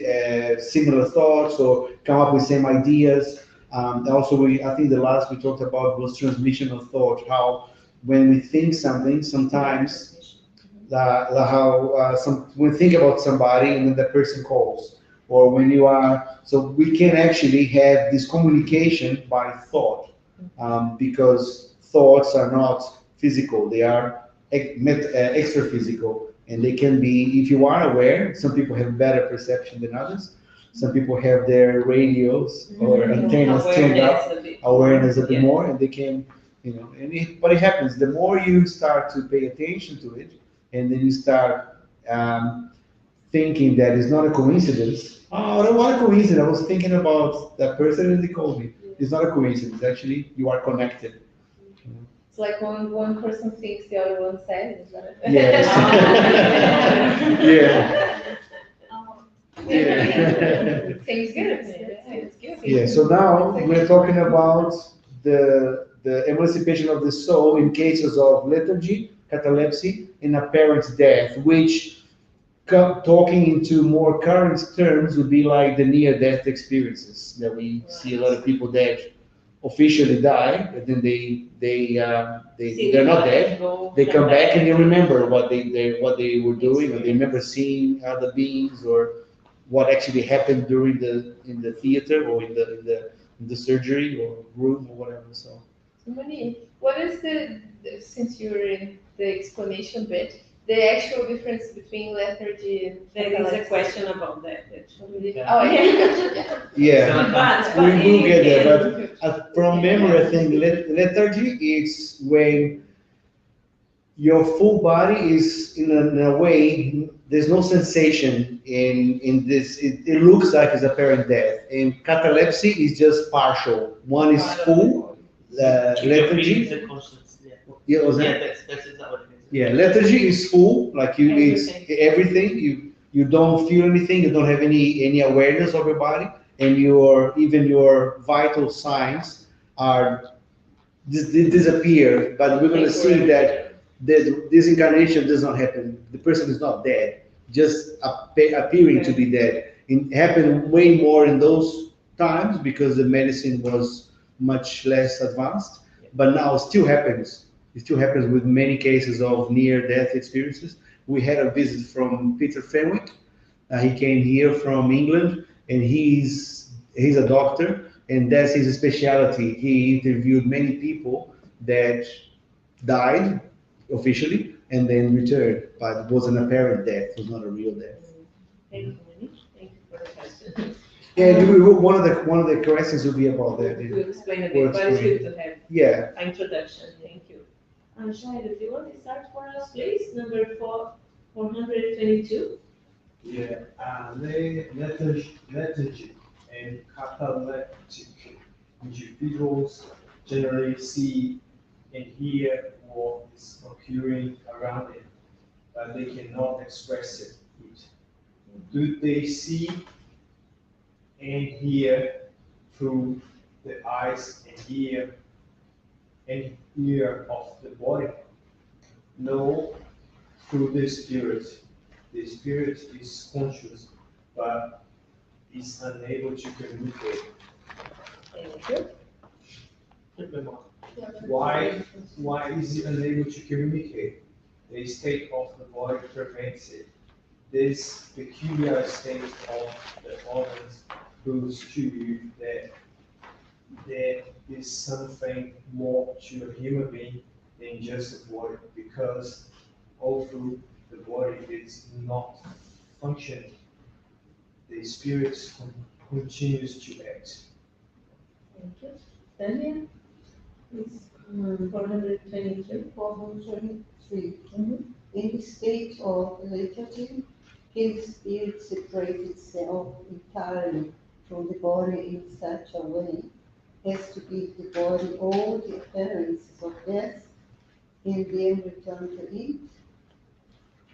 similar thoughts or come up with same ideas. Also, I think the last we talked about was transmission of thought, how when we think something, sometimes when we think about somebody and then the person calls, or when you are, so we can actually have this communication by thought, because thoughts are not physical, they are extra physical, and they can be, if you are aware, some people have better perception than others. Some people have their radios or antennas tuned up, awareness a bit more, and they can, but it happens. The more you start to pay attention to it, and then you start thinking that it's not a coincidence. Oh, what a coincidence. I was thinking about that person and they called me. It's not a coincidence. Actually, you are connected. It's like when one person thinks the other one says, is that it? Yes. Yeah. Seems good. It's good. Yeah, so now we're talking about the emancipation of the soul in cases of lethargy, catalepsy, and apparent death, which, talking into more current terms, would be like the near-death experiences that we see a lot of people that officially die, but then they're not dead. They come back and they remember what they were doing, or they remember seeing other beings, or what actually happened in the theater or in the surgery or room or whatever. So Monique, what is since you're in the explanation bit, the actual difference between lethargy and There is a question about that, actually. Oh, yeah. yeah, we will get there. But from memory, I think lethargy is when your full body is in a way, there's no sensation in this. It looks like it's apparent death. And catalepsy is just partial. One is full, lethargy. Yeah, was that? That's exactly what it is. Yeah, lethargy is full, like it's everything. You don't feel anything. You don't have any awareness of your body, and even your vital signs are disappear. But we're going to see that this incarnation does not happen. The person is not dead, just appearing to be dead. It happened way more in those times because the medicine was much less advanced. But now it still happens. It still happens with many cases of near-death experiences. We had a visit from Peter Fenwick. He came here from England, and he's a doctor, and that's his specialty. He interviewed many people that died officially and then returned, but it was an apparent death. It was not a real death. Thank you, Monique. Thank you for the question. Yeah, one of the questions will be about that. To explain a bit, but it's good to have an introduction. Thank you. Jair, if you want to start for us, please, number 422. Lethargic and cataleptic individuals generally see and hear what is occurring around them, but they cannot express it. Do they see and hear through the eyes and ear of the body? No, through the spirit. The spirit is conscious, but is unable to communicate. Thank you. Why is it unable to communicate? The state of the body prevents it. This peculiar state of the organs proves to you that there is something more to a human being than just a body, because although the body is not functioning, the spirit continues to act. Thank you. Daniel? It's 423. 423. Mhm. In the state of lethargy, his spirit separates itself entirely from the body in such a way as to give the body all the appearances of death and then return to it.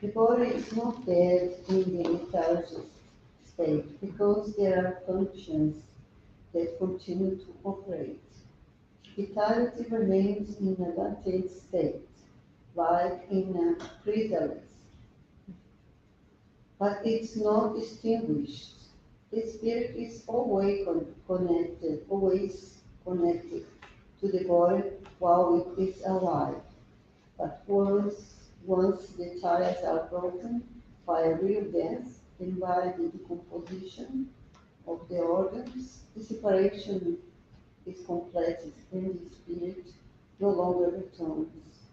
The body is not dead in the lethargic state because there are functions that continue to operate. Vitality remains in a latent state, like in a chrysalis, but it's not extinguished. The spirit is always connected to the body while it is alive. But once the ties are broken by a real death and by the decomposition of the organs, the separation is completed and the spirit no longer returns.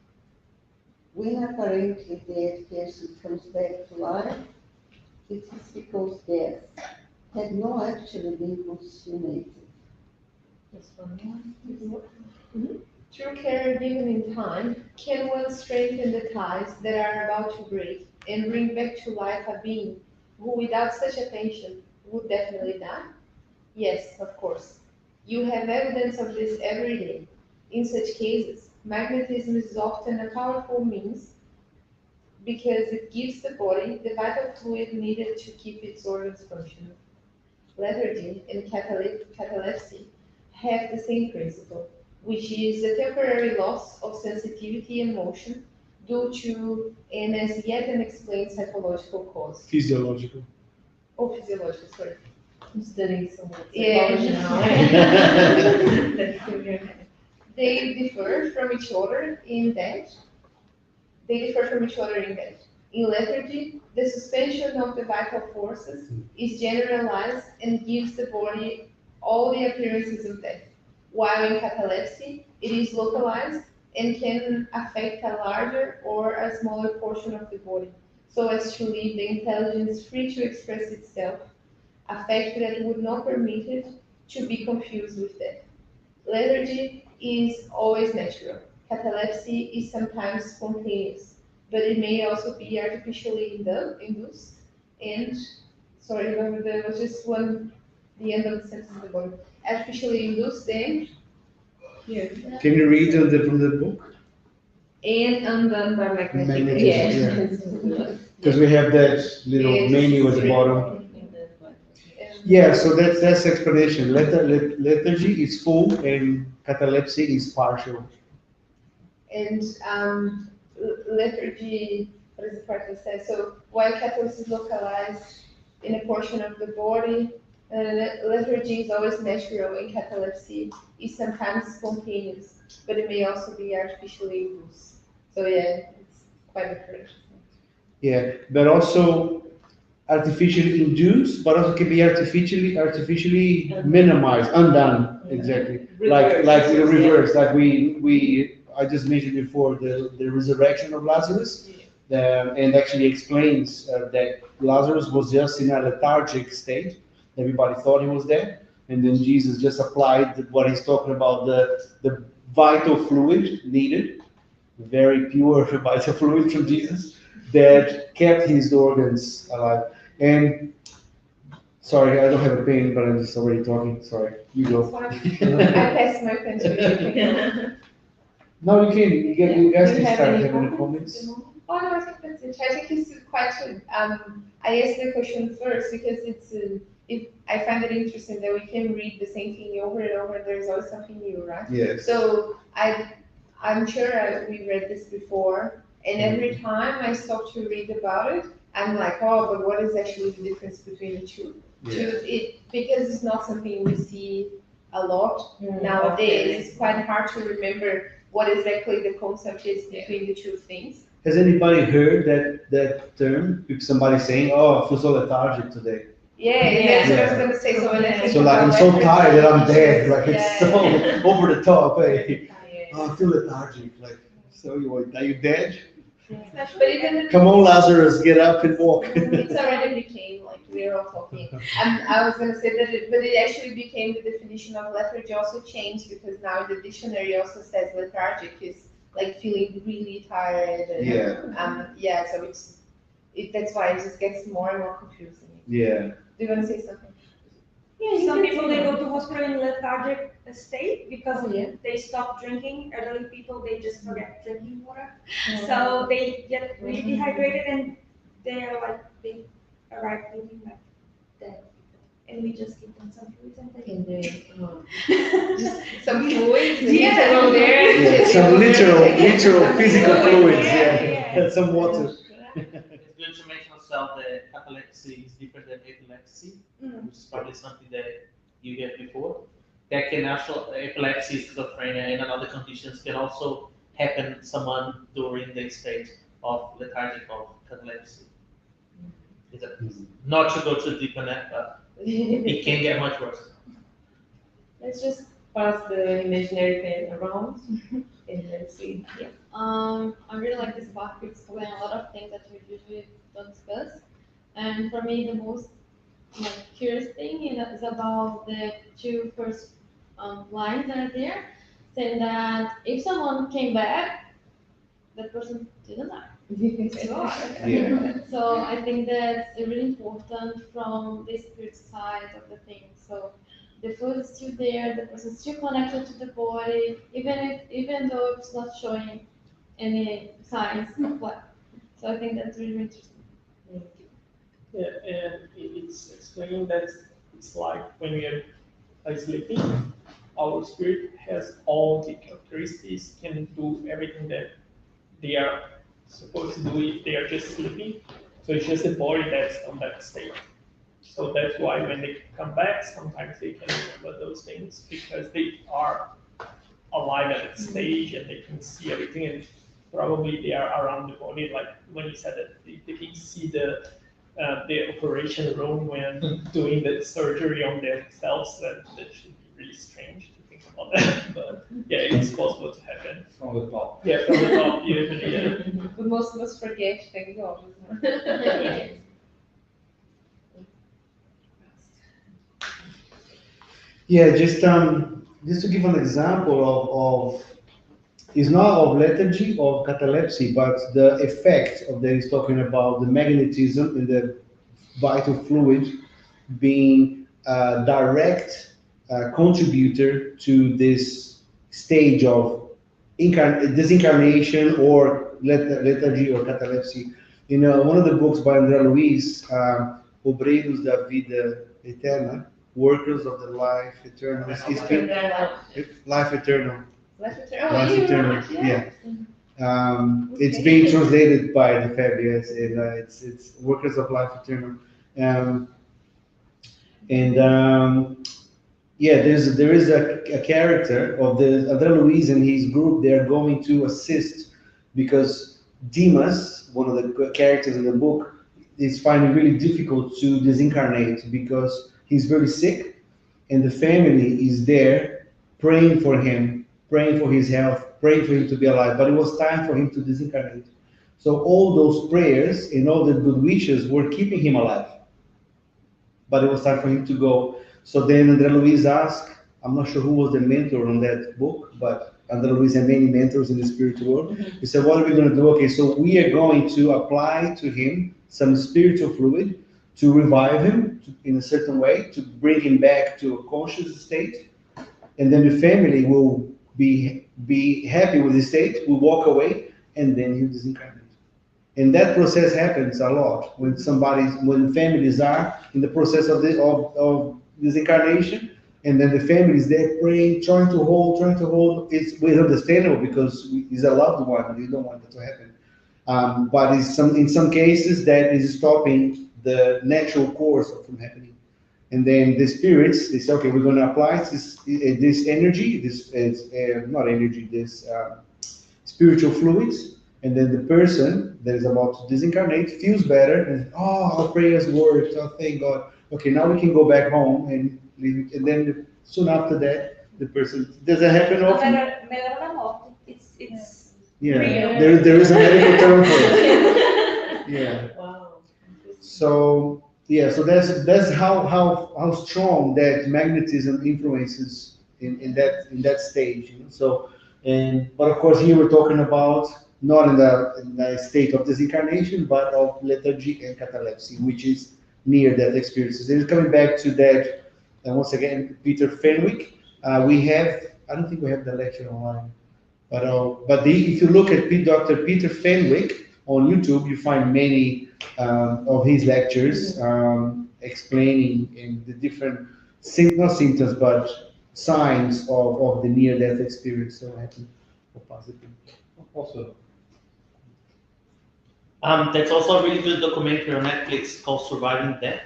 When apparently dead person comes back to life, it is because death had not actually been consummated. This one more. Through care given in time, can one strengthen the ties that are about to break and bring back to life a being who, without such attention, would definitely die? Yes, of course. You have evidence of this every day. In such cases, magnetism is often a powerful means because it gives the body the vital fluid needed to keep its organs functioning. Lethargy and catalepsy have the same principle, which is a temporary loss of sensitivity and motion due to an as yet unexplained psychological cause. Physiological. Oh, physiological, sorry. I'm studying so much. Yeah. Yeah. They differ from each other in that. In lethargy, the suspension of the vital forces is generalized and gives the body all the appearances of death, while in catalepsy, it is localized and can affect a larger or a smaller portion of the body, so as to leave the intelligence free to express itself, a fact that would not permit it to be confused with death. Lethargy is always natural. Catalepsy is sometimes spontaneous, but it may also be artificially induced. And, sorry, there was just the end of the sentence at the bottom. Artificially induced and Here. Can you read from the book? And undone by magnetic. Magnetism, Yeah. Because we have that little Yeah, menu at the bottom. Yeah, so that's explanation. Lethargy is full and catalepsy is partial. And lethargy, what does the practice say? So while catalepsy is localized in a portion of the body, lethargy is always natural and catalepsy is sometimes spontaneous, but it may also be artificially induced. So yeah, it's quite different. Yeah, but also artificially induced, but also can be artificially minimized, undone. Exactly. Like the reverse, like we I just mentioned before the resurrection of Lazarus, and actually explains that Lazarus was just in a lethargic state. Everybody thought he was dead, and then Jesus just applied what he's talking about, the vital fluid needed, very pure vital fluid from Jesus that kept his organs alive. And sorry, I don't have a pen, but I'm just already talking. Sorry, you go. I passed my pen to you. No, you can. You guys Do you can have start any having comments? comments. Oh, no, I think that's it. I think it's quite good. I asked the question first because I find it interesting that we can read the same thing over and over, and there's always something new, right? Yes. So I'm sure we read this before, and every time I stop to read about it, I'm like, oh, but what is actually the difference between the two? Because it's not something we see a lot nowadays. It's quite hard to remember what exactly the concept is between the two things. Has anybody heard that term? If somebody saying, "Oh, I feel so lethargic today." That's what I was gonna say. So when I think So like I'm about so lethargy, tired that I'm dead. Like yeah. it's so over the top. Hey, oh, I feel lethargic. Like so, are you dead? But even Come on, Lazarus, get up and walk. it's already became like we're all talking. I was gonna say that, but it actually became the definition of lethargy also changed because now the dictionary also says lethargic is like feeling really tired. And, so that's why it just gets more and more confusing. Yeah. Do you want to say something? Some people they go to hospital in lethargic state because they stop drinking. Elderly people they just forget drinking water, so they get really dehydrated and they arrive feeling like dead. And we just give them some fluids and they Just some fluids. Some literal physical fluids. And some water. It's good to mention also that epilepsy is different than epilepsy, which is probably something that you get before. That can also, epilepsy, schizophrenia, and other conditions can also happen to someone during the stage of lethargic or catalepsy. Not to go too deep on that, but it can get much worse. Let's just pass the imaginary pen around and let's see. I really like this part because it's explaining a lot of things that we usually don't discuss. And for me, the most curious thing is about the two first lines that are there, saying that if someone came back, that person didn't die. So I think that's really important from the spirit side of the thing. So the food is still there, the person is still connected to the body, even though it's not showing any signs of life. So I think that's really interesting. Yeah, and it's explaining that it's like when we are sleeping, our spirit has all the characteristics, can do everything that they are supposed to do if they are just sleeping. So it's just the body that's on that state. So that's why when they come back, sometimes they can remember those things because they are alive at that stage and they can see everything and probably they are around the body. Like when you said that they can see the operation room when doing the surgery on themselves, that should be really strange to think about that. But yeah, it's possible to happen. From the top. Yeah, from the top, usually, yeah. But most of us forget things always. Yeah, just to give an example of it's not of lethargy or catalepsy, but the effect of that he's talking about the magnetism in the vital fluid being a direct contributor to this stage of disincarnation or lethargy or catalepsy. In one of the books by André Luiz, Obreiros da Vida Eterna, Workers of the Life Eternal. Life Eternal. Life Eternal. Yeah. It's being translated by the Fabians, and it's Workers of Life Eternal. There is a character of the André Luiz and his group. They are going to assist because Dimas, one of the characters in the book, is finding really difficult to disincarnate because he's very sick, and the family is there praying for him, praying for his health, praying for him to be alive. But it was time for him to disincarnate. So all those prayers and all the good wishes were keeping him alive. But it was time for him to go. So then André Luiz asked, I'm not sure who was the mentor on that book, but André Luiz had many mentors in the spiritual world. He said, what are we going to do? Okay, so we are going to apply to him some spiritual fluid to revive him in a certain way, to bring him back to a conscious state, and then the family will be happy with the state, will walk away, and then he'll disincarnate. And that process happens a lot when families are in the process of disincarnation, and then the family is there praying, trying to hold. It's understandable because he's a loved one. You don't want that to happen. But in some cases that is stopping the natural course from happening. And then the spirits, they say, okay, we're going to apply this energy, this not energy, this spiritual fluids, and then the person that is about to disincarnate feels better, and our prayers worked, thank God. Okay, now we can go back home and leave it. And then soon after that, the person, does that happen often? Melhora na morte. It's Yeah, real. there is a medical term for it. Yeah. Wow. So that's how strong that magnetism influences in that stage. So but of course here we're talking about not in the state of disincarnation, but of lethargy and catalepsy, which is near death experiences. And coming back to that, and once again, Peter Fenwick, I don't think we have the lecture online, but if you look at Dr. Peter Fenwick on YouTube, you find many of his lectures explaining in the different, not symptoms, but signs of the near-death experience. So happy or positive. Also, That's also a really good documentary on Netflix called Surviving Death.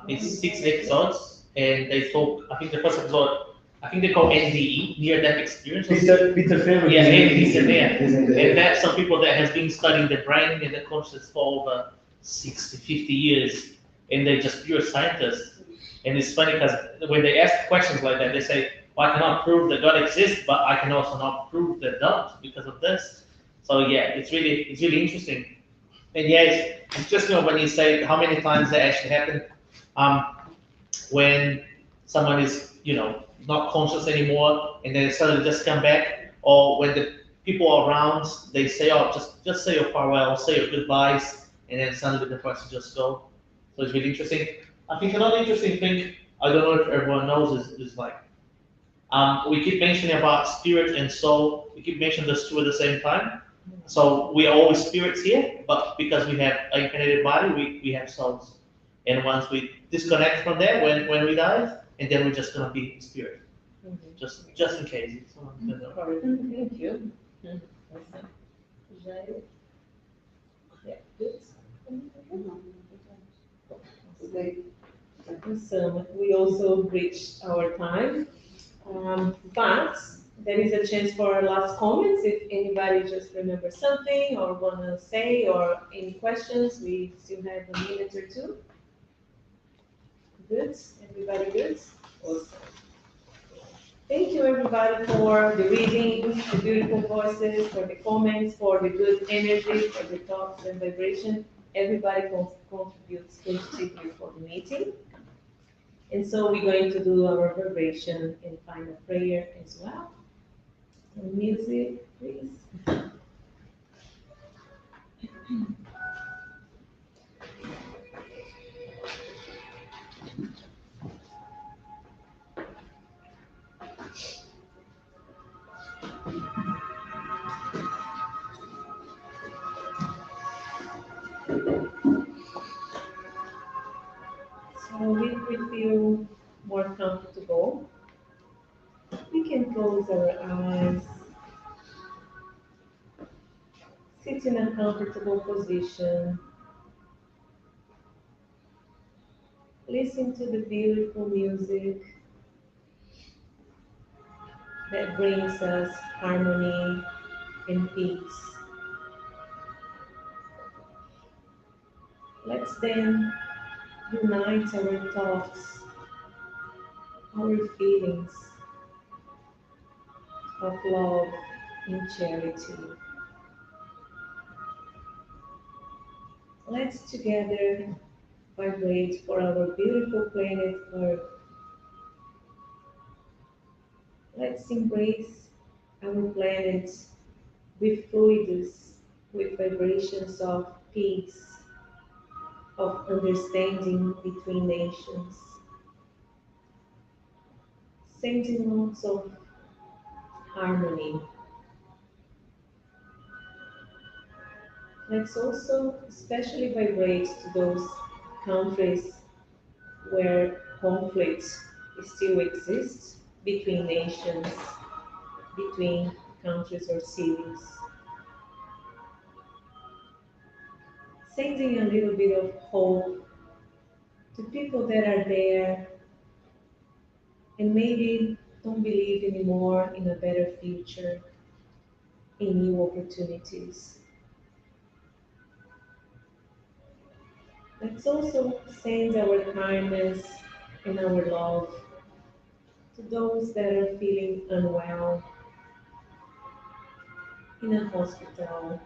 It's 6 episodes, and they talk. I think the first episode, I think they call NDE, near death experience. Peter Fenwick. Yeah, he's in there. He's in there. And that's some people that has been studying the brain and the consciousness for over 60, 50 years, and they're just pure scientists. And it's funny because when they ask questions like that, they say, well, I cannot prove that God exists, but I can also not prove that don't because of this. So yeah, it's really interesting. And yeah, it's just, when you say how many times that actually happen, when someone is, not conscious anymore, and then suddenly just come back, or when the people around, they say, oh, just say your farewell, say your goodbyes, and then suddenly the person just go. So it's really interesting. I think another interesting thing, I don't know if everyone knows, is like, we keep mentioning about spirit and soul, we keep mentioning those two at the same time. So we are always spirits here, but because we have an incarnated body, we have souls. And once we disconnect from that, when we die, and then we're just gonna be spirit, just in case. Thank you. Awesome. Jair? Yeah, good. Awesome. We also reached our time, but there is a chance for last comments. If anybody just remembers something or wanna say, or any questions, we still have a minute or two. Good? Everybody good? Awesome. Thank you everybody for the reading, the beautiful voices, for the comments, for the good energy, for the thoughts and vibration. Everybody contributes positively for the meeting. And so we're going to do our vibration and final prayer as well. And music, please. So if we feel more comfortable, we can close our eyes, sit in a comfortable position, listen to the beautiful music that brings us harmony and peace. Let's then unite our thoughts, our feelings of love and charity. Let's together vibrate for our beautiful planet Earth. Let's embrace our planet with fluids, with vibrations of peace, of understanding between nations, sending lots of harmony. Let's also especially vibrate to those countries where conflicts still exist between nations, between countries or cities. Sending a little bit of hope to people that are there and maybe don't believe anymore in a better future, in new opportunities. Let's also send our kindness and our love to those that are feeling unwell in a hospital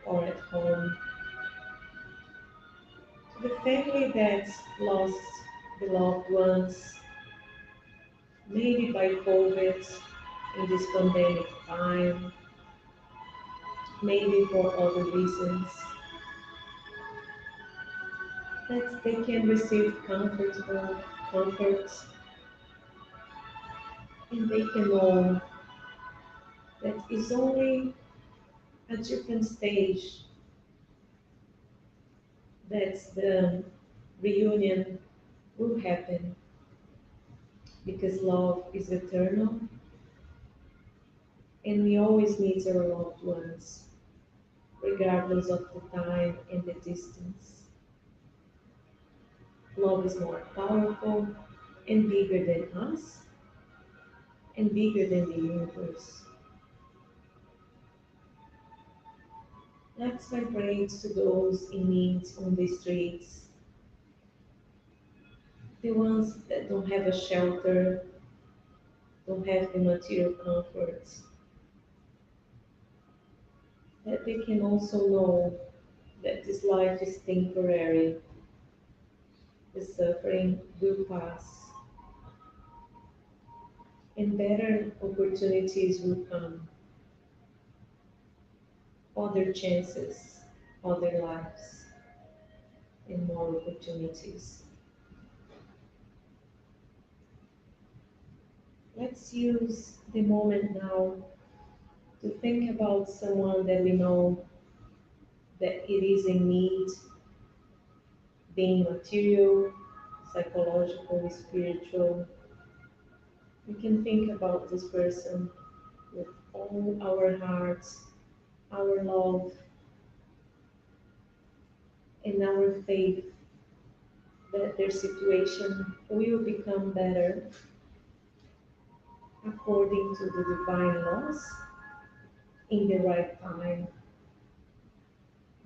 or at home, to the family that lost the loved ones, maybe by COVID in this pandemic time, maybe for other reasons, that they can receive comfort, and they can know that it's only a different stage, that the reunion will happen because love is eternal and we always need our loved ones, regardless of the time and the distance. Love is more powerful and bigger than us and bigger than the universe. Let's vibrate to those in need on the streets, the ones that don't have a shelter, don't have the material comforts, that they can also know that this life is temporary, the suffering will pass, and better opportunities will come, other chances, other lives, and more opportunities. Let's use the moment now to think about someone that we know that it is in need, being material, psychological, spiritual. We can think about this person with all our hearts, our love, and our faith that their situation will become better according to the divine laws in the right time,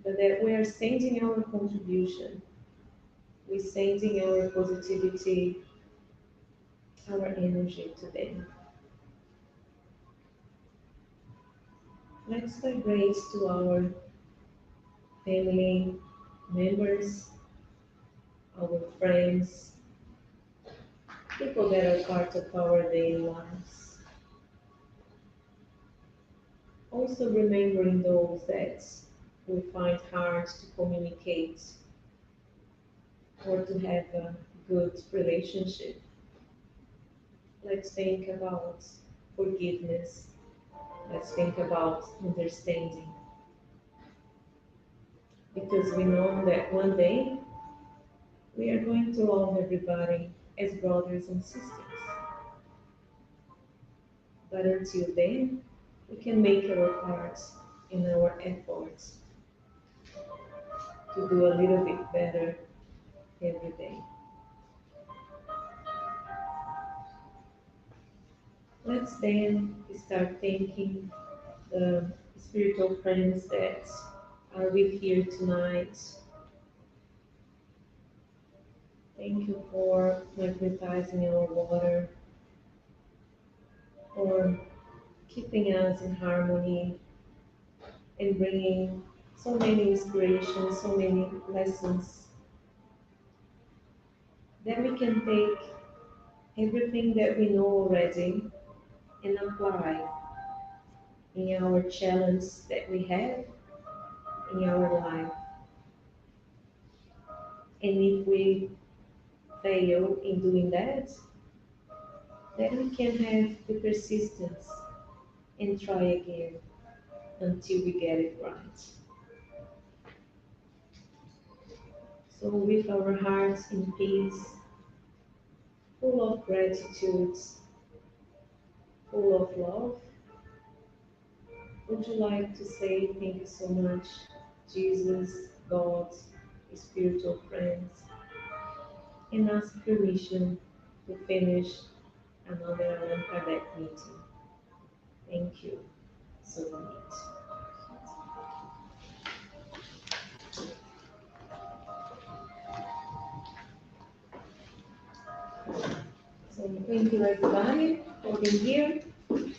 but that we are sending our contribution, we're sending our positivity, our energy to them. Let's vibrate to our family members, our friends, people that are part of our daily lives. Also remembering those that we find hard to communicate or to have a good relationship. Let's think about forgiveness. Let's think about understanding. Because we know that one day we are going to love everybody as brothers and sisters. But until then, we can make our parts in our efforts to do a little bit better every day. Let's then start thanking the spiritual friends that are with here tonight. Thank you for magnetizing our water, for keeping us in harmony and bringing so many inspirations, so many lessons that we can take everything that we know already and apply in our challenge that we have in our life. And if we fail in doing that, then we can have the persistence and try again until we get it right. So with our hearts in peace, full of gratitude, full of love, would you like to say thank you so much, Jesus, God, spiritual friends, and ask permission to finish another Allan Kardec meeting? Thank you so much. So thank you everybody for being here.